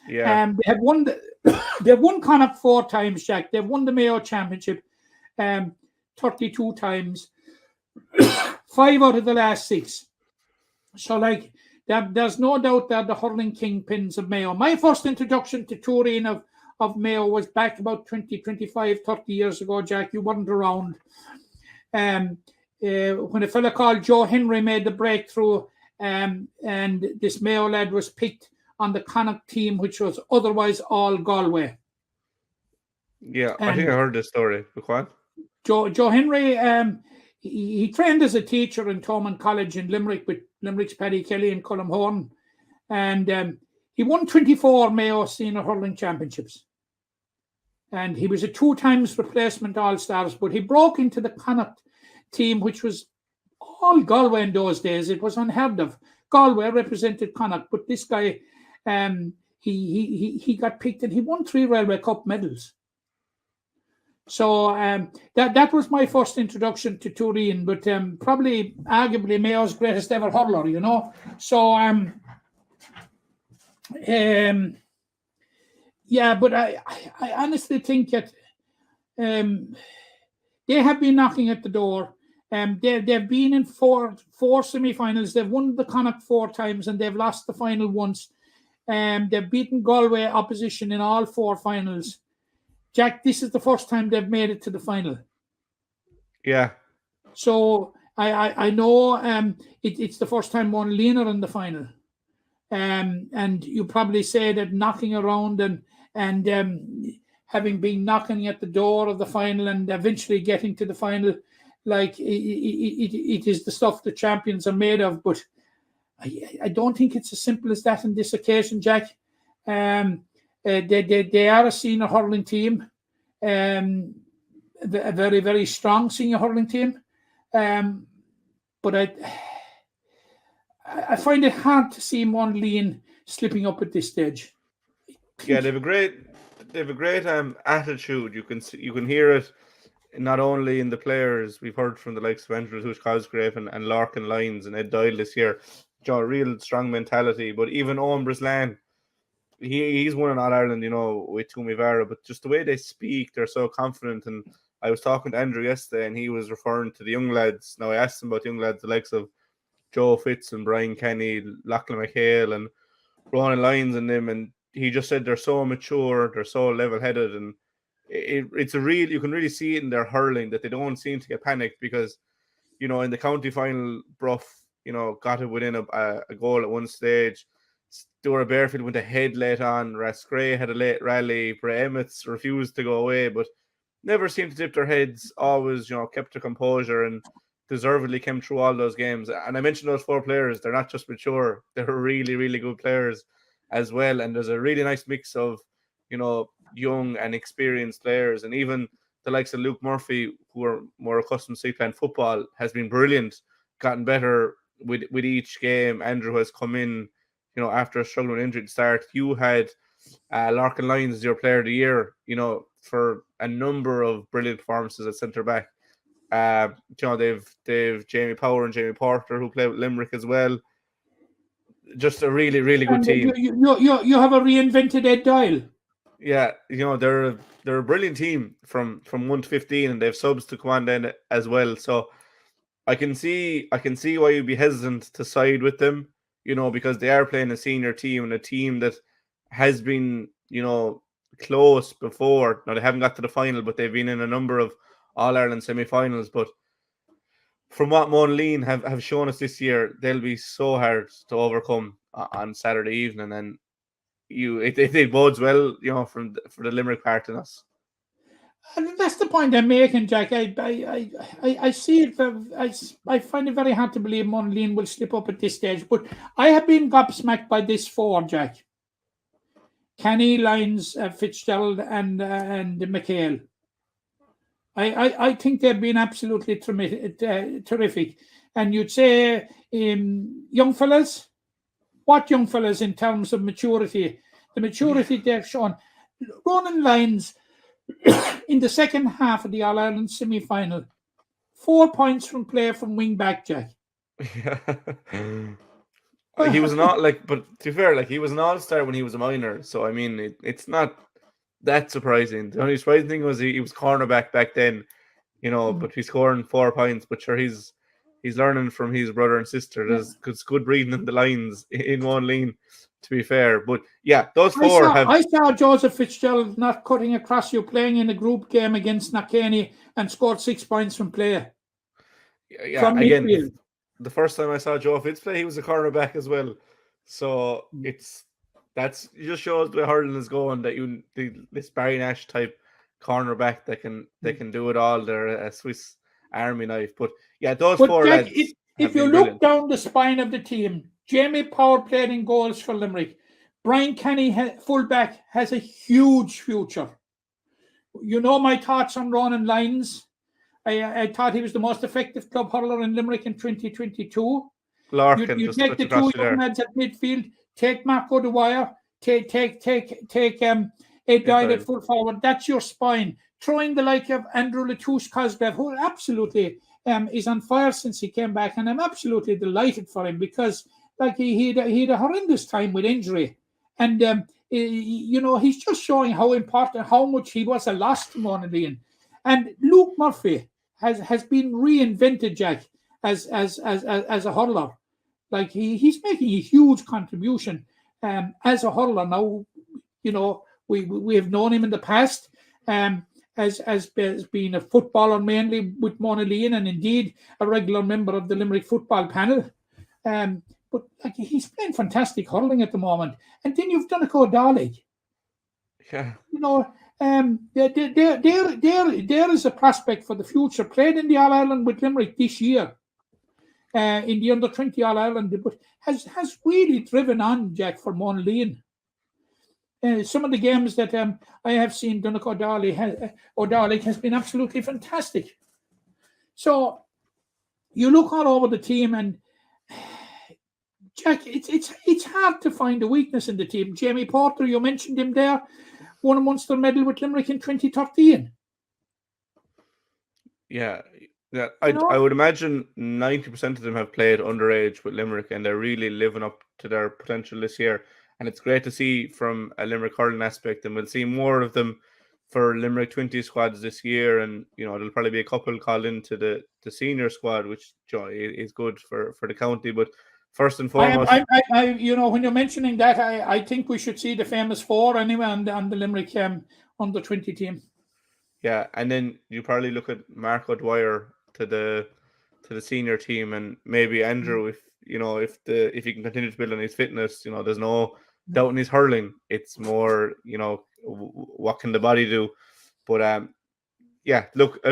Yeah, they've won Connacht 4 times, Jack. They've won the Mayo Championship 32 times, 5 out of the last 6. So, there's no doubt that the hurling kingpins of Mayo. My first introduction to Tooreen of Mayo was back about 20, 25, 30 years ago, Jack. You weren't around. When a fella called Joe Henry made the breakthrough, and this Mayo lad was picked on the Connacht team, which was otherwise all Galway. Yeah, I think I heard this story. Joe Henry, he trained as a teacher in Thomond College in Limerick with Limerick's Paddy Kelly and Colm Horn, and he won 24 Mayo Senior Hurling Championships. And he was a 2 times replacement All-Stars, but he broke into the Connacht team, which was all Galway in those days. It was unheard of. Galway represented Connacht, but this guy, he got picked and he won 3 Railway Cup medals. So that was my first introduction to Tooreen, but probably arguably Mayo's greatest ever hurler, So but I honestly think that they have been knocking at the door. They've been in four semi-finals. They've won the Connacht 4 times and they've lost the final once. They've beaten Galway opposition in all 4 finals. Jack, this is the first time they've made it to the final. Yeah. So I know it's the first time Monaleen are in the final. And you probably say that knocking around and having been knocking at the door of the final and eventually getting to the final, it is the stuff the champions are made of. But I don't think it's as simple as that on this occasion, Jack. They are a senior hurling team, a very, very strong senior hurling team. But I find it hard to see Monaleen slipping up at this stage. Yeah, they have a great attitude. You can hear it not only in the players. We've heard from the likes of Andrew Cosgrave and Larkin Lyons and Ed Doyle this year. Real strong mentality. But even Owen Breslan, he's won an All-Ireland, with Toomey Vara, but just the way they speak, they're so confident. And I was talking to Andrew yesterday, and he was referring to the young lads. Now, I asked him about the young lads, the likes of Joe Fitz and Brian Kenny, Lachlan McHale and Ronan Lyons and them, and he just said they're so mature, they're so level-headed, and it's you can really see it in their hurling that they don't seem to get panicked because, in the county final, Brough, got it within a goal at one stage. Dora Bearfield went ahead late on. Roscrea had a late rally. Bray Emmets refused to go away, but never seemed to dip their heads. Always, kept their composure and deservedly came through all those games. And I mentioned those 4 players. They're not just mature. They're really, really good players as well. And there's a really nice mix of, young and experienced players. And even the likes of Luke Murphy, who are more accustomed to playing football, has been brilliant, gotten better with each game. Andrew has come in, after a struggling injury to start. You had Larkin Lyons as your player of the year, for a number of brilliant performances at centre back. They've Jamie Power and Jamie Porter who play with Limerick as well. Just a really, really good team. You have a reinvented Ed Doyle. Yeah, they're a brilliant team from 1 to 15, and they have subs to come on then as well. So I can see why you'd be hesitant to side with them, because they are playing a senior team and a team that has been, close before. Now they haven't got to the final, but they've been in a number of All-Ireland semi-finals. But from what Monaleen have shown us this year, they'll be so hard to overcome on Saturday evening, and it bodes well, for the Limerick part in us. And that's the point I'm making, Jack. I see it. I find it very hard to believe Monaleen will slip up at this stage. But I have been gobsmacked by this four, Jack. Kenny, Lyons, Fitzgerald, and McHale. I think they've been absolutely terrific. And you'd say, young fellas, what young fellas in terms of maturity? The maturity they've shown. Ronan Lyons, in the second half of the All-Ireland semi-final, 4 points from play from wing back, Jack. Yeah. He was not but to be fair, he was an all-star when he was a minor. So I mean, it's not that surprising. The only surprising thing was he was cornerback back then, but he's scoring 4 points. But sure, he's learning from his brother and sister. There's good breathing in the lines in Monaleen, to be fair. But yeah, those four I saw Joseph Fitzgerald not cutting across you, playing in a group game against Knockany and scored 6 points from play. Yeah, from again, midfield. The first time I saw Joe Fitz play, he was a cornerback as well. So it just shows the way hurling is going, that this Barry Nash type cornerback that can do it all. They're a Swiss Army knife. But yeah, those four Jack, lads. If you look down the spine of the team, Jamie Power played in goals for Limerick. Brian Kenny, fullback, has a huge future. You know my thoughts on Ronan Lyons. I thought he was the most effective club hurler in Limerick in 2022. Larkin, you take the two young lads at midfield, take Marco Dwyer, take Ed Doyle at full forward. That's your spine. Throw in the like of Andrew Latouche Cosgrave, who absolutely is on fire since he came back, and I'm absolutely delighted for him, because he had a horrendous time with injury, and he's just showing how important, how much he was a loss to Monaleen. And Luke Murphy has been reinvented, Jack, as a hurler. He's making a huge contribution as a hurler now. We have known him in the past as being a footballer mainly with Monaleen, and indeed a regular member of the Limerick football panel. But he's playing fantastic hurling at the moment. And then you've Donegal Dálaigh. Yeah. There is a prospect for the future. Played in the All-Ireland with Limerick this year, in the under-20 All-Ireland, but has really driven on, Jack, for Monaleen. Some of the games that I have seen Donegal Dálaigh has been absolutely fantastic. So you look all over the team, and Jack, it's hard to find a weakness in the team. Jamie Porter, you mentioned him there, won a Munster medal with Limerick in 2013. Yeah. I would imagine 90% of them have played underage with Limerick, and they're really living up to their potential this year. And it's great to see from a Limerick hurling aspect, and we'll see more of them for Limerick 20 squads this year. And there'll probably be a couple called into the senior squad, which is good for the county. But first and foremost, when you're mentioning that, I think we should see the famous four anyway on the Limerick under 20 team. Yeah, and then you probably look at Marco Dwyer to the senior team, and maybe Andrew, if he can continue to build on his fitness, there's no doubt in his hurling. It's more, what can the body do? But look,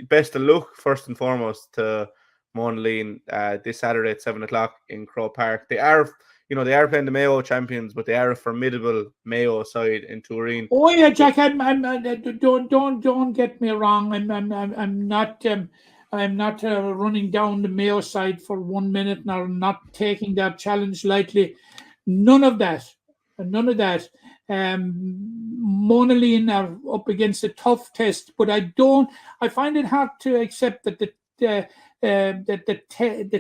best of luck first and foremost to Monaleen this Saturday at 7:00 in Crow Park. They are playing the Mayo champions, but they are a formidable Mayo side in Tooreen. Oh yeah, Jack, don't get me wrong. I'm not running down the Mayo side for 1 minute, nor not taking that challenge lightly. None of that. Monaleen are up against a tough test, but I find it hard to accept that the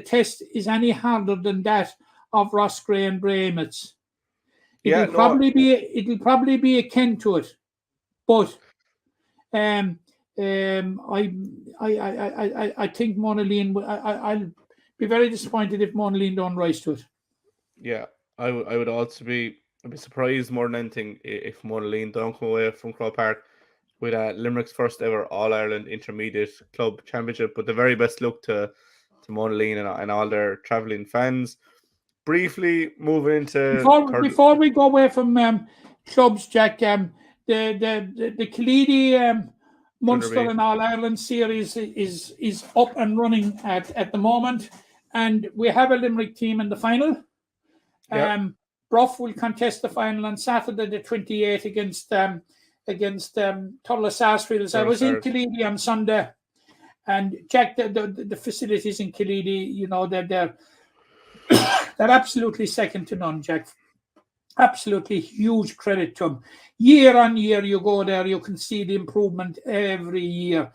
test is any harder than that of Ross Gray and Bramits. It'll probably be akin to it, but I think Monaleen. I'll be very disappointed if Monaleen don't rise to it. Yeah, I would also be surprised more than anything if Monaleen don't come away from Croke Park with Limerick's first ever All Ireland Intermediate Club Championship. But the very best luck to Monaleen and all their travelling fans. Briefly moving into before we go away from clubs, Jack, the Killeedy Munster and All Ireland series is up and running at the moment, and we have a Limerick team in the final. Yep. Bruff will contest the final on Saturday the 28th against Tulla Sarsfields. I was in Killeedy on Sunday, and Jack, the facilities in Killeedy, you know, they're absolutely second to none, Jack. Absolutely huge credit to them. Year on year, you go there, you can see the improvement every year.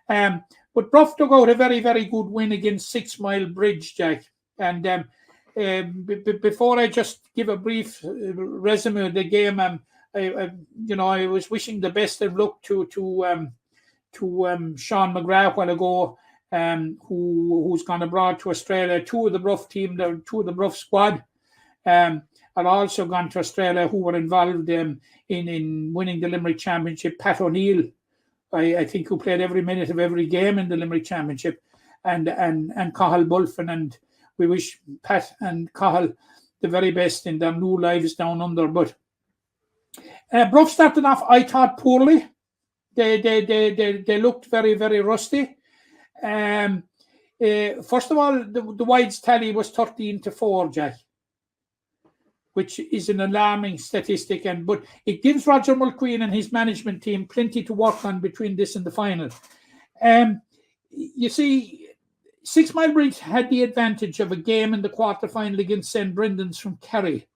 But Bruff took out a very, very good win against 6 Mile Bridge, Jack. And before I just give a brief resume of the game, I was wishing the best of luck to Sean McGrath a while ago, who's gone abroad to Australia. Two of the Bruff team, two of the Bruff squad, had also gone to Australia, who were involved in winning the Limerick Championship. Pat O'Neill, I think, who played every minute of every game in the Limerick Championship, and Cathal Bulfin, and we wish Pat and Cathal the very best in their new lives down under. But Bruff started off, I thought, poorly. They looked very, very rusty. First of all, the wides tally was 13-4, Jack, which is an alarming statistic, but it gives Roger Mulqueen and his management team plenty to work on between this and the final. You see, 6 Mile Bridge had the advantage of a game in the quarterfinal against St. Brendan's from Kerry.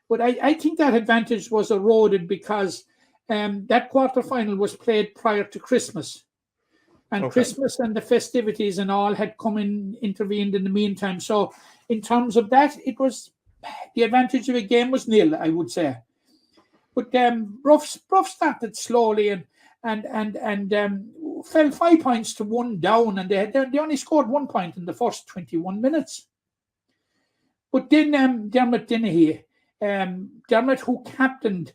But I think that advantage was eroded because that quarterfinal was played prior to Christmas. And okay. Christmas and the festivities and all had intervened in the meantime. So in terms of that, it was the advantage of a game was nil, I would say. But Bruff started slowly and fell 5 points to 1 down, and they only scored 1 point in the first 21 minutes. But then Dermot Dennehy, who captained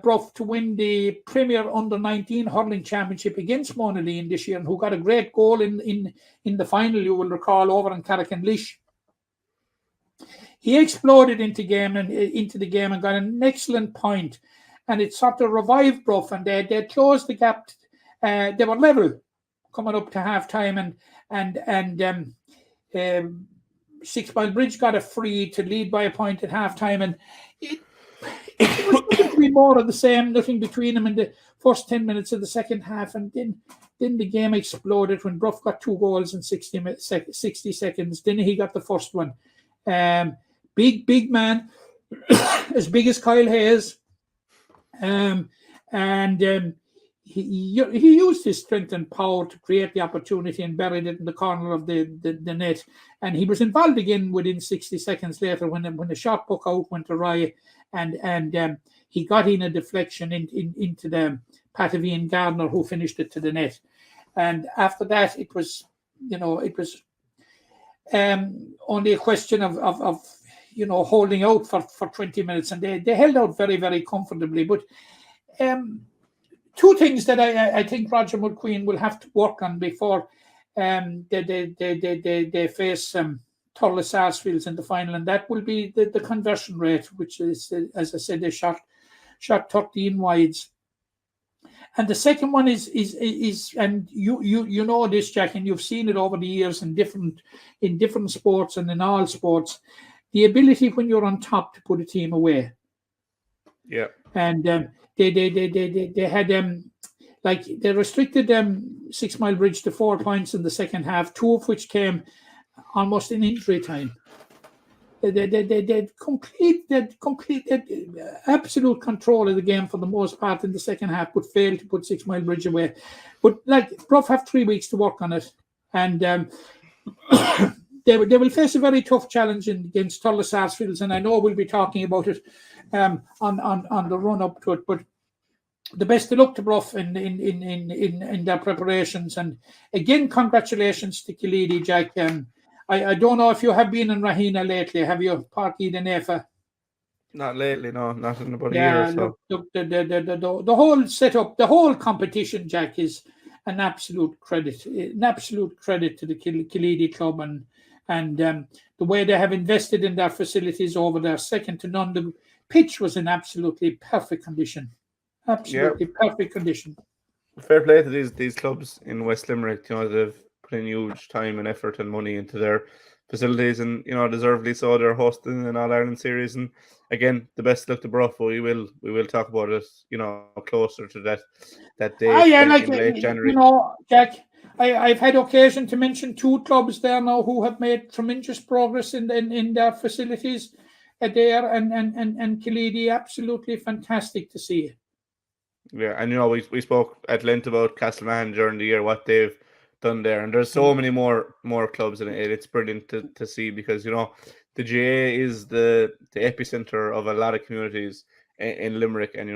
Bruff to win the Premier Under-19 Hurling Championship against Monaleen this year, and who got a great goal in the final, you will recall, over in Carrick-on-Laois. He exploded into the game and got an excellent point, and it sort of revived Bruff, and they closed the gap. They were level coming up to half time, and 6 Mile Bridge got a free to lead by a point at half time, and it was going to be more of the same, nothing between them in the first 10 minutes of the second half, and then the game exploded when Bruff got 2 goals in 60 seconds. Then he got the first one. Big man, as big as Kyle Hayes, he used his strength and power to create the opportunity and buried it in the corner of the net. And he was involved again within 60 seconds later when the shot puck out went awry, and he got in a deflection into the Patavian Gardner, who finished it to the net. And after that, it was only a question of holding out for 20 minutes, and they held out very, very comfortably. But two things that I think Roger Mulqueen will have to work on before they face Tulla Sarsfields in the final, and that will be the conversion rate, which is, as I said, they shot 13 wides. And the second one is and you know this, Jack, and you've seen it over the years in different sports and in all sports, the ability when you're on top to put a team away. Yeah. And they had they restricted 6 Mile Bridge to 4 points in the second half, 2 of which came almost in injury time. They completed absolute control of the game for the most part in the second half, but failed to put 6 Mile Bridge away. But Bruff have 3 weeks to work on it, and they will face a very tough challenge against Tulla Sarsfields, and I know we'll be talking about it on the run up to it. But the best of luck to Bruff in their preparations. And again, congratulations to Killeedy, Jack. I don't know if you have been in Rahina lately. Have you, Parky the Nefa? Not lately, no, not in about a year or so. Look, the whole setup, the whole competition, Jack, is an absolute credit to the Killeedy club and the way they have invested in their facilities over there, second to none. The pitch was in absolutely perfect condition. Perfect condition. Fair play to these clubs in West Limerick. They've put in huge time and effort and money into their facilities, and deservedly so. They're hosting an All-Ireland series, and again, the best luck to Bruff. We will talk about it, closer to that day in late January. Jack, I've had occasion to mention 2 clubs there now who have made tremendous progress in their facilities there, and Killeedy, absolutely fantastic to see. Yeah, and we spoke at length about Castleman during the year, what they've done there, and there's so many more clubs in it. It's brilliant to see, because the GAA is the epicenter of a lot of communities in Limerick, and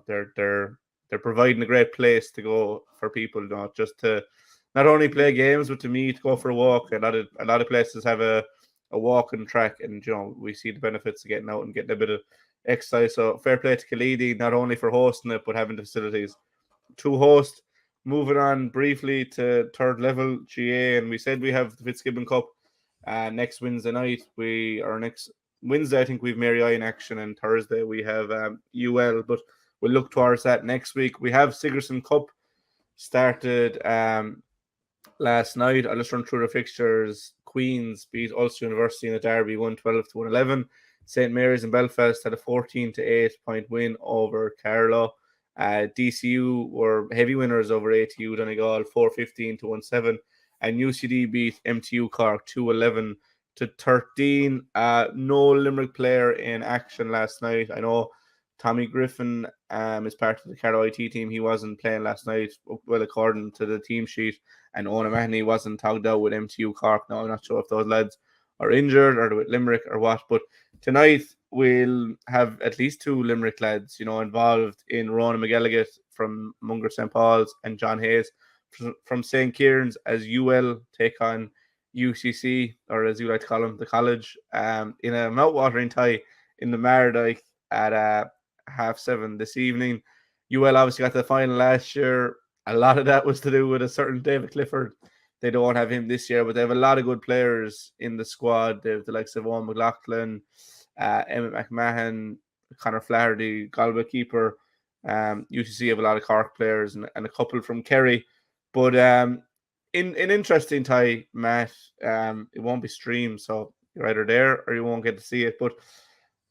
they're providing a great place to go for people, just to not only play games but to meet, go for a walk. A lot of places have a walking track, and we see the benefits of getting out and getting a bit of exercise. So fair play to Killeedy, not only for hosting it but having the facilities to host. Moving on briefly to third level GAA, and we said we have the Fitzgibbon Cup next Wednesday night. Next Wednesday, I think we've Mary I in action, and Thursday we have UL, but we'll look towards that next week. We have Sigerson Cup started last night. I'll just run through the fixtures. Queens beat Ulster University in a derby 112-111. St. Mary's in Belfast had a 14-8 point win over Carlow. DCU were heavy winners over ATU Donegal 4-15-17, and UCD beat MTU Cork 2-11-13. No Limerick player in action last night. I know Tommy Griffin is part of the Carlow IT team. He wasn't playing last night, well, according to the team sheet, and Owen Mahoney wasn't togged out with MTU Cork. Now, I'm not sure if those lads are injured or with Limerick or what, but tonight we'll have at least 2 Limerick lads, involved in Ronan McGilligan from Munger St. Paul's and John Hayes from St. Kieran's, as UL take on UCC, or as you like to call them, the college, in a mouth-watering tie in the Mardyke at 7:30 this evening. UL obviously got to the final last year. A lot of that was to do with a certain David Clifford. They don't have him this year, but they have a lot of good players in the squad. They have the likes of Owen McLaughlin, Emmett McMahon, Conor Flaherty, Galway keeper. UCC have a lot of Cork players and a couple from Kerry. But in an interesting tie, Matt, it won't be streamed, so you're either there or you won't get to see it. But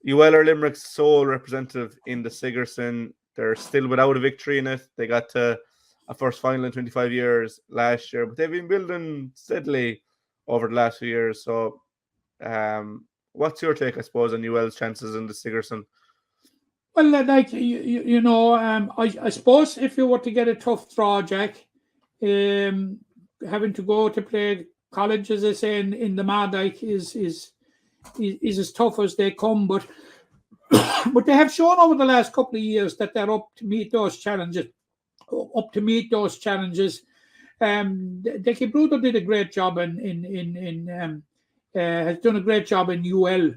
UL are Limerick's sole representative in the Sigerson. They're still without a victory in it. They got to a first final in 25 years last year, but they've been building steadily over the last few years. So what's your take, I suppose, on UL's chances in the Sigerson? Well, like, I suppose if you were to get a tough draw, Jack, having to go to play college, as I say, in the Mardyke is as tough as they come. But but they have shown over the last couple of years that they're up to meet those challenges. Dickie Bruder did a great job has done a great job in UL.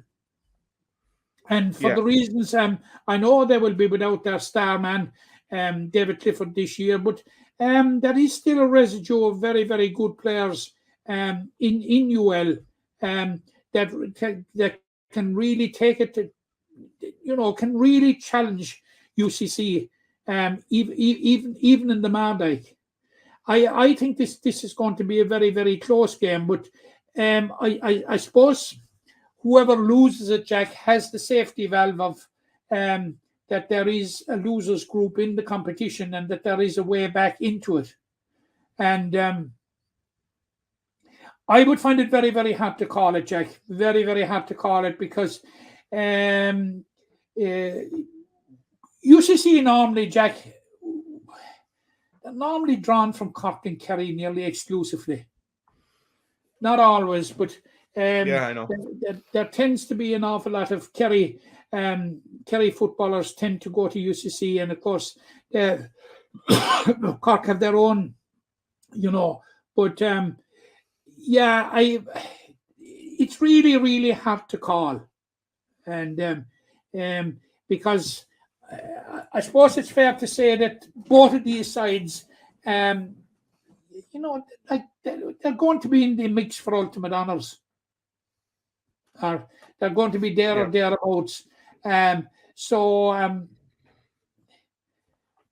And for the reasons, I know they will be without their star man, David Clifford, this year, but there is still a residue of very, very good players in UL that can really take it to, can really challenge UCC, even in the Mardyke. I think this is going to be a very, very close game, but I suppose whoever loses it, Jack, has the safety valve of that there is a losers group in the competition and that there is a way back into it. And I would find it very, very hard to call it, Jack. Very, very hard to call it because UCC normally, Jack, they're normally drawn from Cork and Kerry nearly exclusively. Not always, but I know. There tends to be an awful lot of Kerry footballers tend to go to UCC, and of course Cork have their own, but it's really, really hard to call, and because I suppose it's fair to say that both of these sides, like they're going to be in the mix for ultimate honours, or they're going to be there or thereabouts. So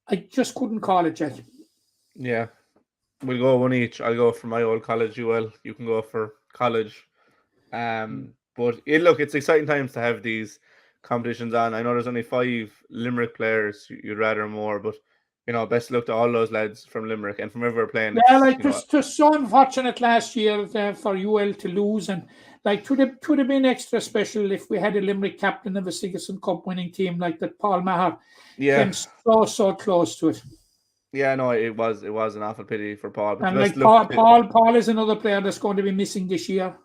I just couldn't call it yet. Yeah, we'll go one each. I'll go for my old college UL. You can go for college. But it's exciting times to have these competitions on. I know there's only 5 Limerick players. You'd rather more, but best of luck to all those lads from Limerick and from everywhere playing. Yeah, it was so unfortunate last year for UL to lose, and could have been extra special if we had a Limerick captain of a Sigerson Cup winning team like that. Paul Maher came so close to it. Yeah, no, it was an awful pity for Paul. But and Paul is another player that's going to be missing this year.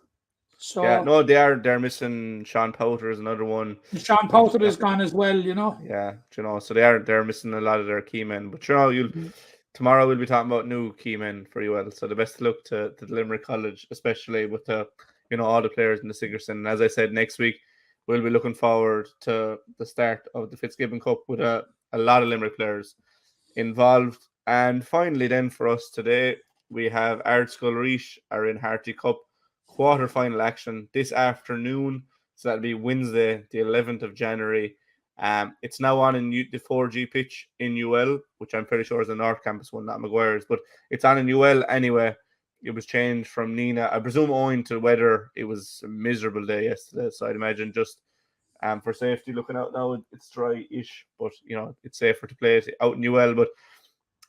So yeah, no, they're missing. Sean Powter is another one. Sean Powter is gone as well, Yeah, so they're missing a lot of their key men. But tomorrow we'll be talking about new key men for UL. So the best of luck to the Limerick College, especially with the all the players in the Sigerson. And as I said, next week we'll be looking forward to the start of the Fitzgibbon Cup with a lot of Limerick players involved. And finally, then for us today, we have Ardscoil Rís are in Harty Cup quarter-final action this afternoon. So that'll be Wednesday, the 11th of January. It's now on in the 4G pitch in UL, which I'm pretty sure is the North Campus one, not McGuire's, but it's on in UL anyway. It was changed from Nina. I presume owing to the weather, it was a miserable day yesterday. So I'd imagine just for safety looking out now, it's dry-ish, but it's safer to play it out in UL. But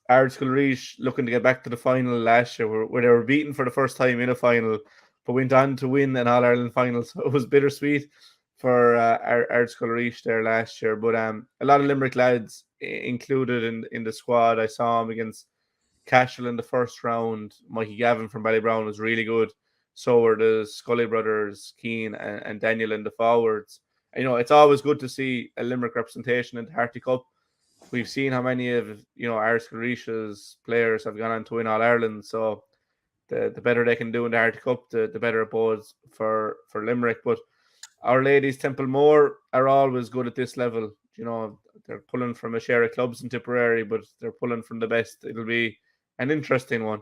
Ardscoil Rís looking to get back to the final last year, where they were beaten for the first time in a final, but went on to win an All-Ireland final. So it was bittersweet for Ardscoil Rís there last year. But a lot of Limerick lads included in the squad. I saw him against Cashel in the first round. Mikey Gavin from Ballybrown was really good. So were the Scully brothers, Keane and Daniel in the forwards. It's always good to see a Limerick representation in the Harty Cup. We've seen how many of Ardscoil Rís's players have gone on to win All-Ireland. So the better they can do in the Harty Cup, the better it bodes for Limerick. But Our Ladies Templemore are always good at this level. They're pulling from a share of clubs in Tipperary, but they're pulling from the best. It'll be an interesting one.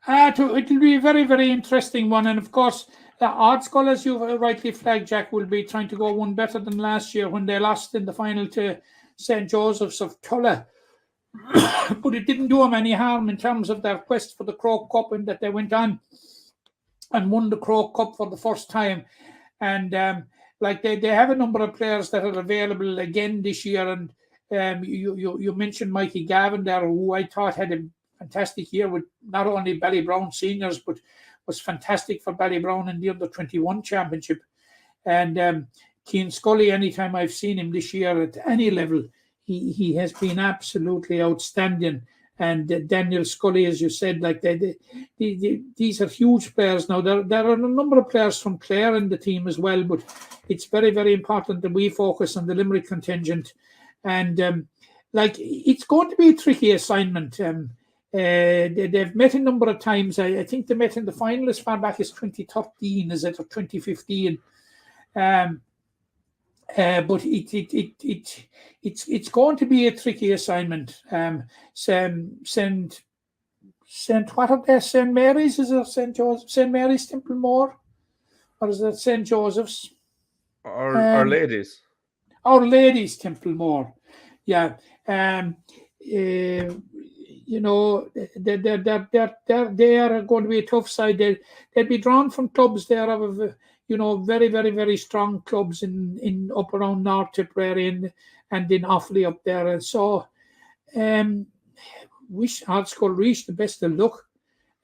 It will be a very, very interesting one. And of course, the Ardscoil, as you rightly flagged, Jack, will be trying to go one better than last year when they lost in the final to St. Joseph's of Tulla. But it didn't do them any harm in terms of their quest for the Croke Cup, and that they went on and won the Croke Cup for the first time. And they have a number of players that are available again this year. And you mentioned Mikey Gavin there, who I thought had a fantastic year with not only Ballybrown seniors, but was fantastic for Ballybrown in the Under-21 Championship. And Keane Scully, anytime I've seen him this year at any level, he has been absolutely outstanding. And Daniel Scully, as you said, these are huge players now. There are a number of players from Clare in the team as well, but it's very, very important that we focus on the Limerick contingent. And it's going to be a tricky assignment. They've met a number of times. I think they met in the final as far back as 2013, is it, or 2015? But it's going to be a tricky assignment. St. What are they? St. Mary's, is it St. Joseph? St. Mary's Templemore, or is it St. Joseph's? Our Ladies. Our Ladies Templemore. Yeah. They are going to be a tough side. They'll be drawn from clubs there of very, very, very strong clubs in up around North Tipperary and in Offaly up there. And so wish Ardscoil Rís the best of luck.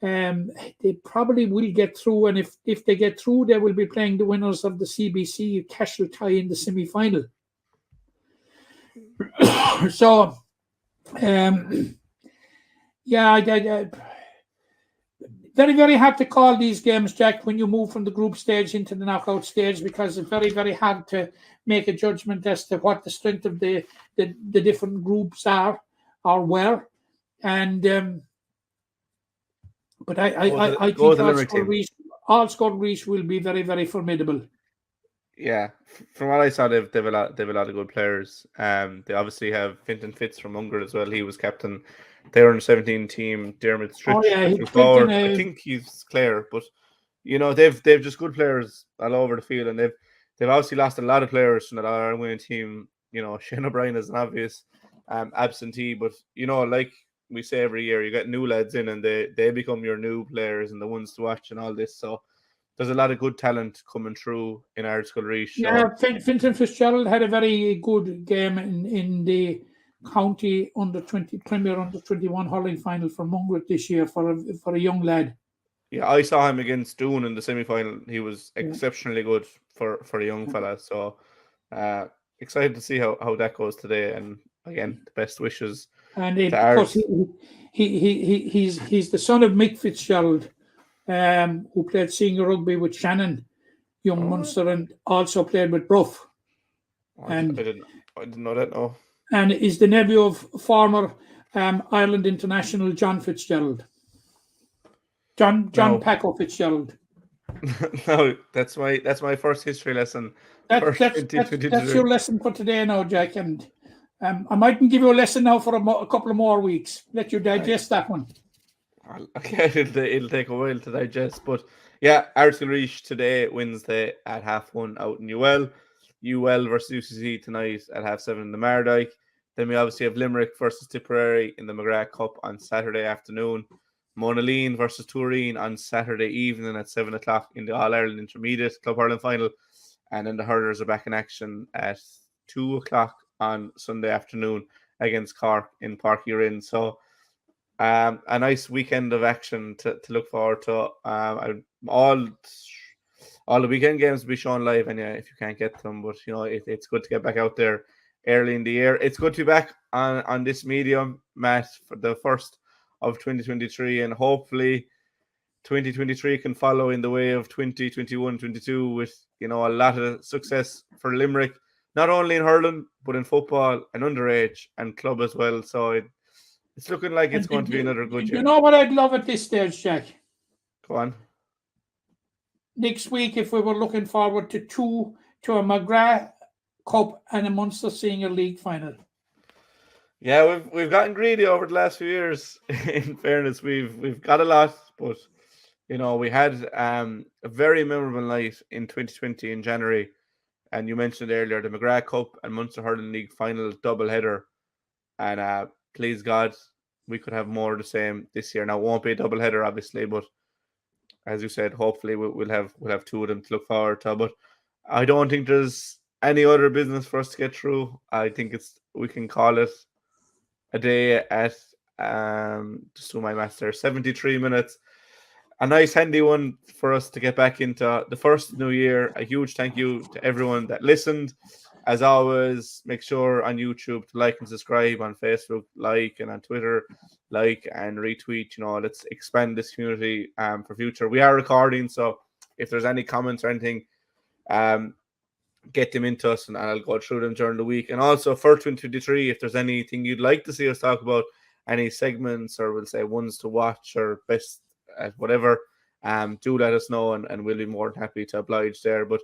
They probably will get through, and if they get through, they will be playing the winners of the CBC Cashel tie in the semi-final. So very, very, very hard to call these games, Jack, when you move from the group stage into the knockout stage, because it's very, very hard to make a judgment as to what the strength of the different groups are or were. And but I think Ardscoil Rís will be very, very formidable. Yeah, from what I saw, they've a lot of good players. They obviously have Fintan Fitz from Munster as well. He was captain. They were in the 17 team. Dermot Stritch, I think he's Clare, but you know they've just good players all over the field, and they've obviously lost a lot of players from that Ireland winning team. You know, Shane O'Brien is an obvious absentee, but you know, like we say every year, you get new lads in, and they become your new players and the ones to watch and all this. So there's a lot of good talent coming through in Ardscoil Rís. Yeah, Fintan Fitzgerald had a very good game in the county Premier under-21 hurling final for Munster this year for a young lad. Yeah, I saw him against Doon in the semi-final. He was exceptionally good for a young fella. So excited to see how that goes today. And again, the best wishes. And of course, he's the son of Mick Fitzgerald, who played senior rugby with Shannon, young Munster, and also played with Brough. I didn't know that. No. And is the nephew of former Ireland international John Fitzgerald. John Paco Fitzgerald. No, that's my first history lesson. That's your lesson for today now, Jack. And I mightn't give you a lesson now for a couple of more weeks. Let you digest that one. Okay, it'll take a while to digest. But yeah, Ardscoil Rís today, Wednesday at 1:30 out in UL. UL versus UCC tonight at 7:30 in the Mardyke. Then we obviously have Limerick versus Tipperary in the McGrath Cup on Saturday afternoon. Monaleen versus Tooreen on Saturday evening at 7 o'clock in the All-Ireland Intermediate Club Hurling Final. And then the hurlers are back in action at 2 o'clock on Sunday afternoon against Cork in Páirc Uí Rinn. So a nice weekend of action to look forward to. All the weekend games will be shown live, and if you can't get them, but you know it's good to get back out there early in the year. It's good to be back on this medium, Matt, for the first of 2023, and hopefully 2023 can follow in the way of 2021-22 with a lot of success for Limerick, not only in hurling but in football and underage and club as well. So it's looking like it's going to be another good year. You know what I'd love at this stage, Jack? Go on. Next week, if we were looking forward to a McGrath Cup and a Munster Senior League final. Yeah, we've gotten greedy over the last few years. In fairness, we've got a lot, but we had a very memorable night in 2020 in January, and you mentioned earlier the McGrath Cup and Munster Hurling League final doubleheader, and please God, we could have more of the same this year. Now, it won't be a doubleheader, obviously, but as you said, hopefully we'll have two of them to look forward to. But I don't think there's any other business for us to get through. I think we can call it a day at just do my maths there, 73 minutes. A nice handy one for us to get back into the first new year. A huge thank you to everyone that listened. As always, make sure on YouTube to like and subscribe, on Facebook, like, and on Twitter, like and retweet. Let's expand this community for future. We are recording, so if there's any comments or anything, get them into us and I'll go through them during the week. And also for 2023, if there's anything you'd like to see us talk about, any segments, or we'll say ones to watch or best at whatever, do let us know and we'll be more than happy to oblige there. But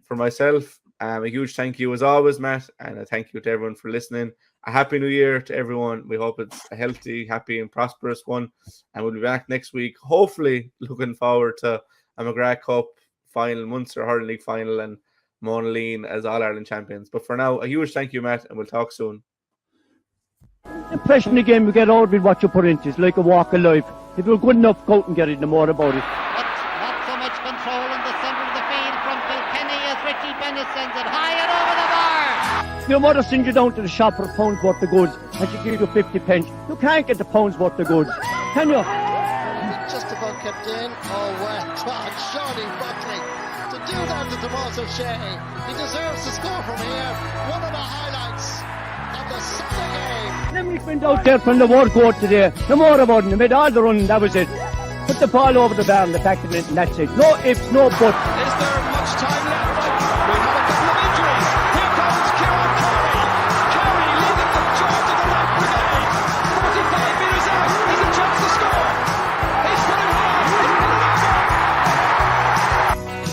for myself, a huge thank you as always, Matt, and a thank you to everyone for listening. A happy new year to everyone. We hope it's a healthy, happy and prosperous one, and we'll be back next week, hopefully looking forward to a McGrath Cup final, Munster Hurling League final, and Monaleen as All-Ireland champions. But for now, a huge thank you, Matt, and we'll talk soon. The impression again we get out with what you put into it's like a walk of life. If you're good enough, go out and get it, no more about it. Not so much control in the centre of the field from Kilkenny as Richie Bennett sends it high and over the bar. Your mother sends you down to the shop for a pound's worth of goods and she gives you 50 pence. You can't get the pound's worth of goods, can you? Just about kept in. Oh, well, Johnny Buckley. To do that to Tomas O'Shea, he deserves to score from here. One of the highlights of the Sunday game. Limerick went out there from the word go today. No more about it. They made all the running, that was it. Put the ball over the bar and the back of the net, and that's it. No ifs, no buts. Is there much time left? We have a couple of injuries. Here comes Kieran Carey. Carey leading the charge of the left brigade. 45 metres out. He's a chance to score. He's put it high. He's put it over.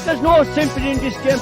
There's no sympathy in this game.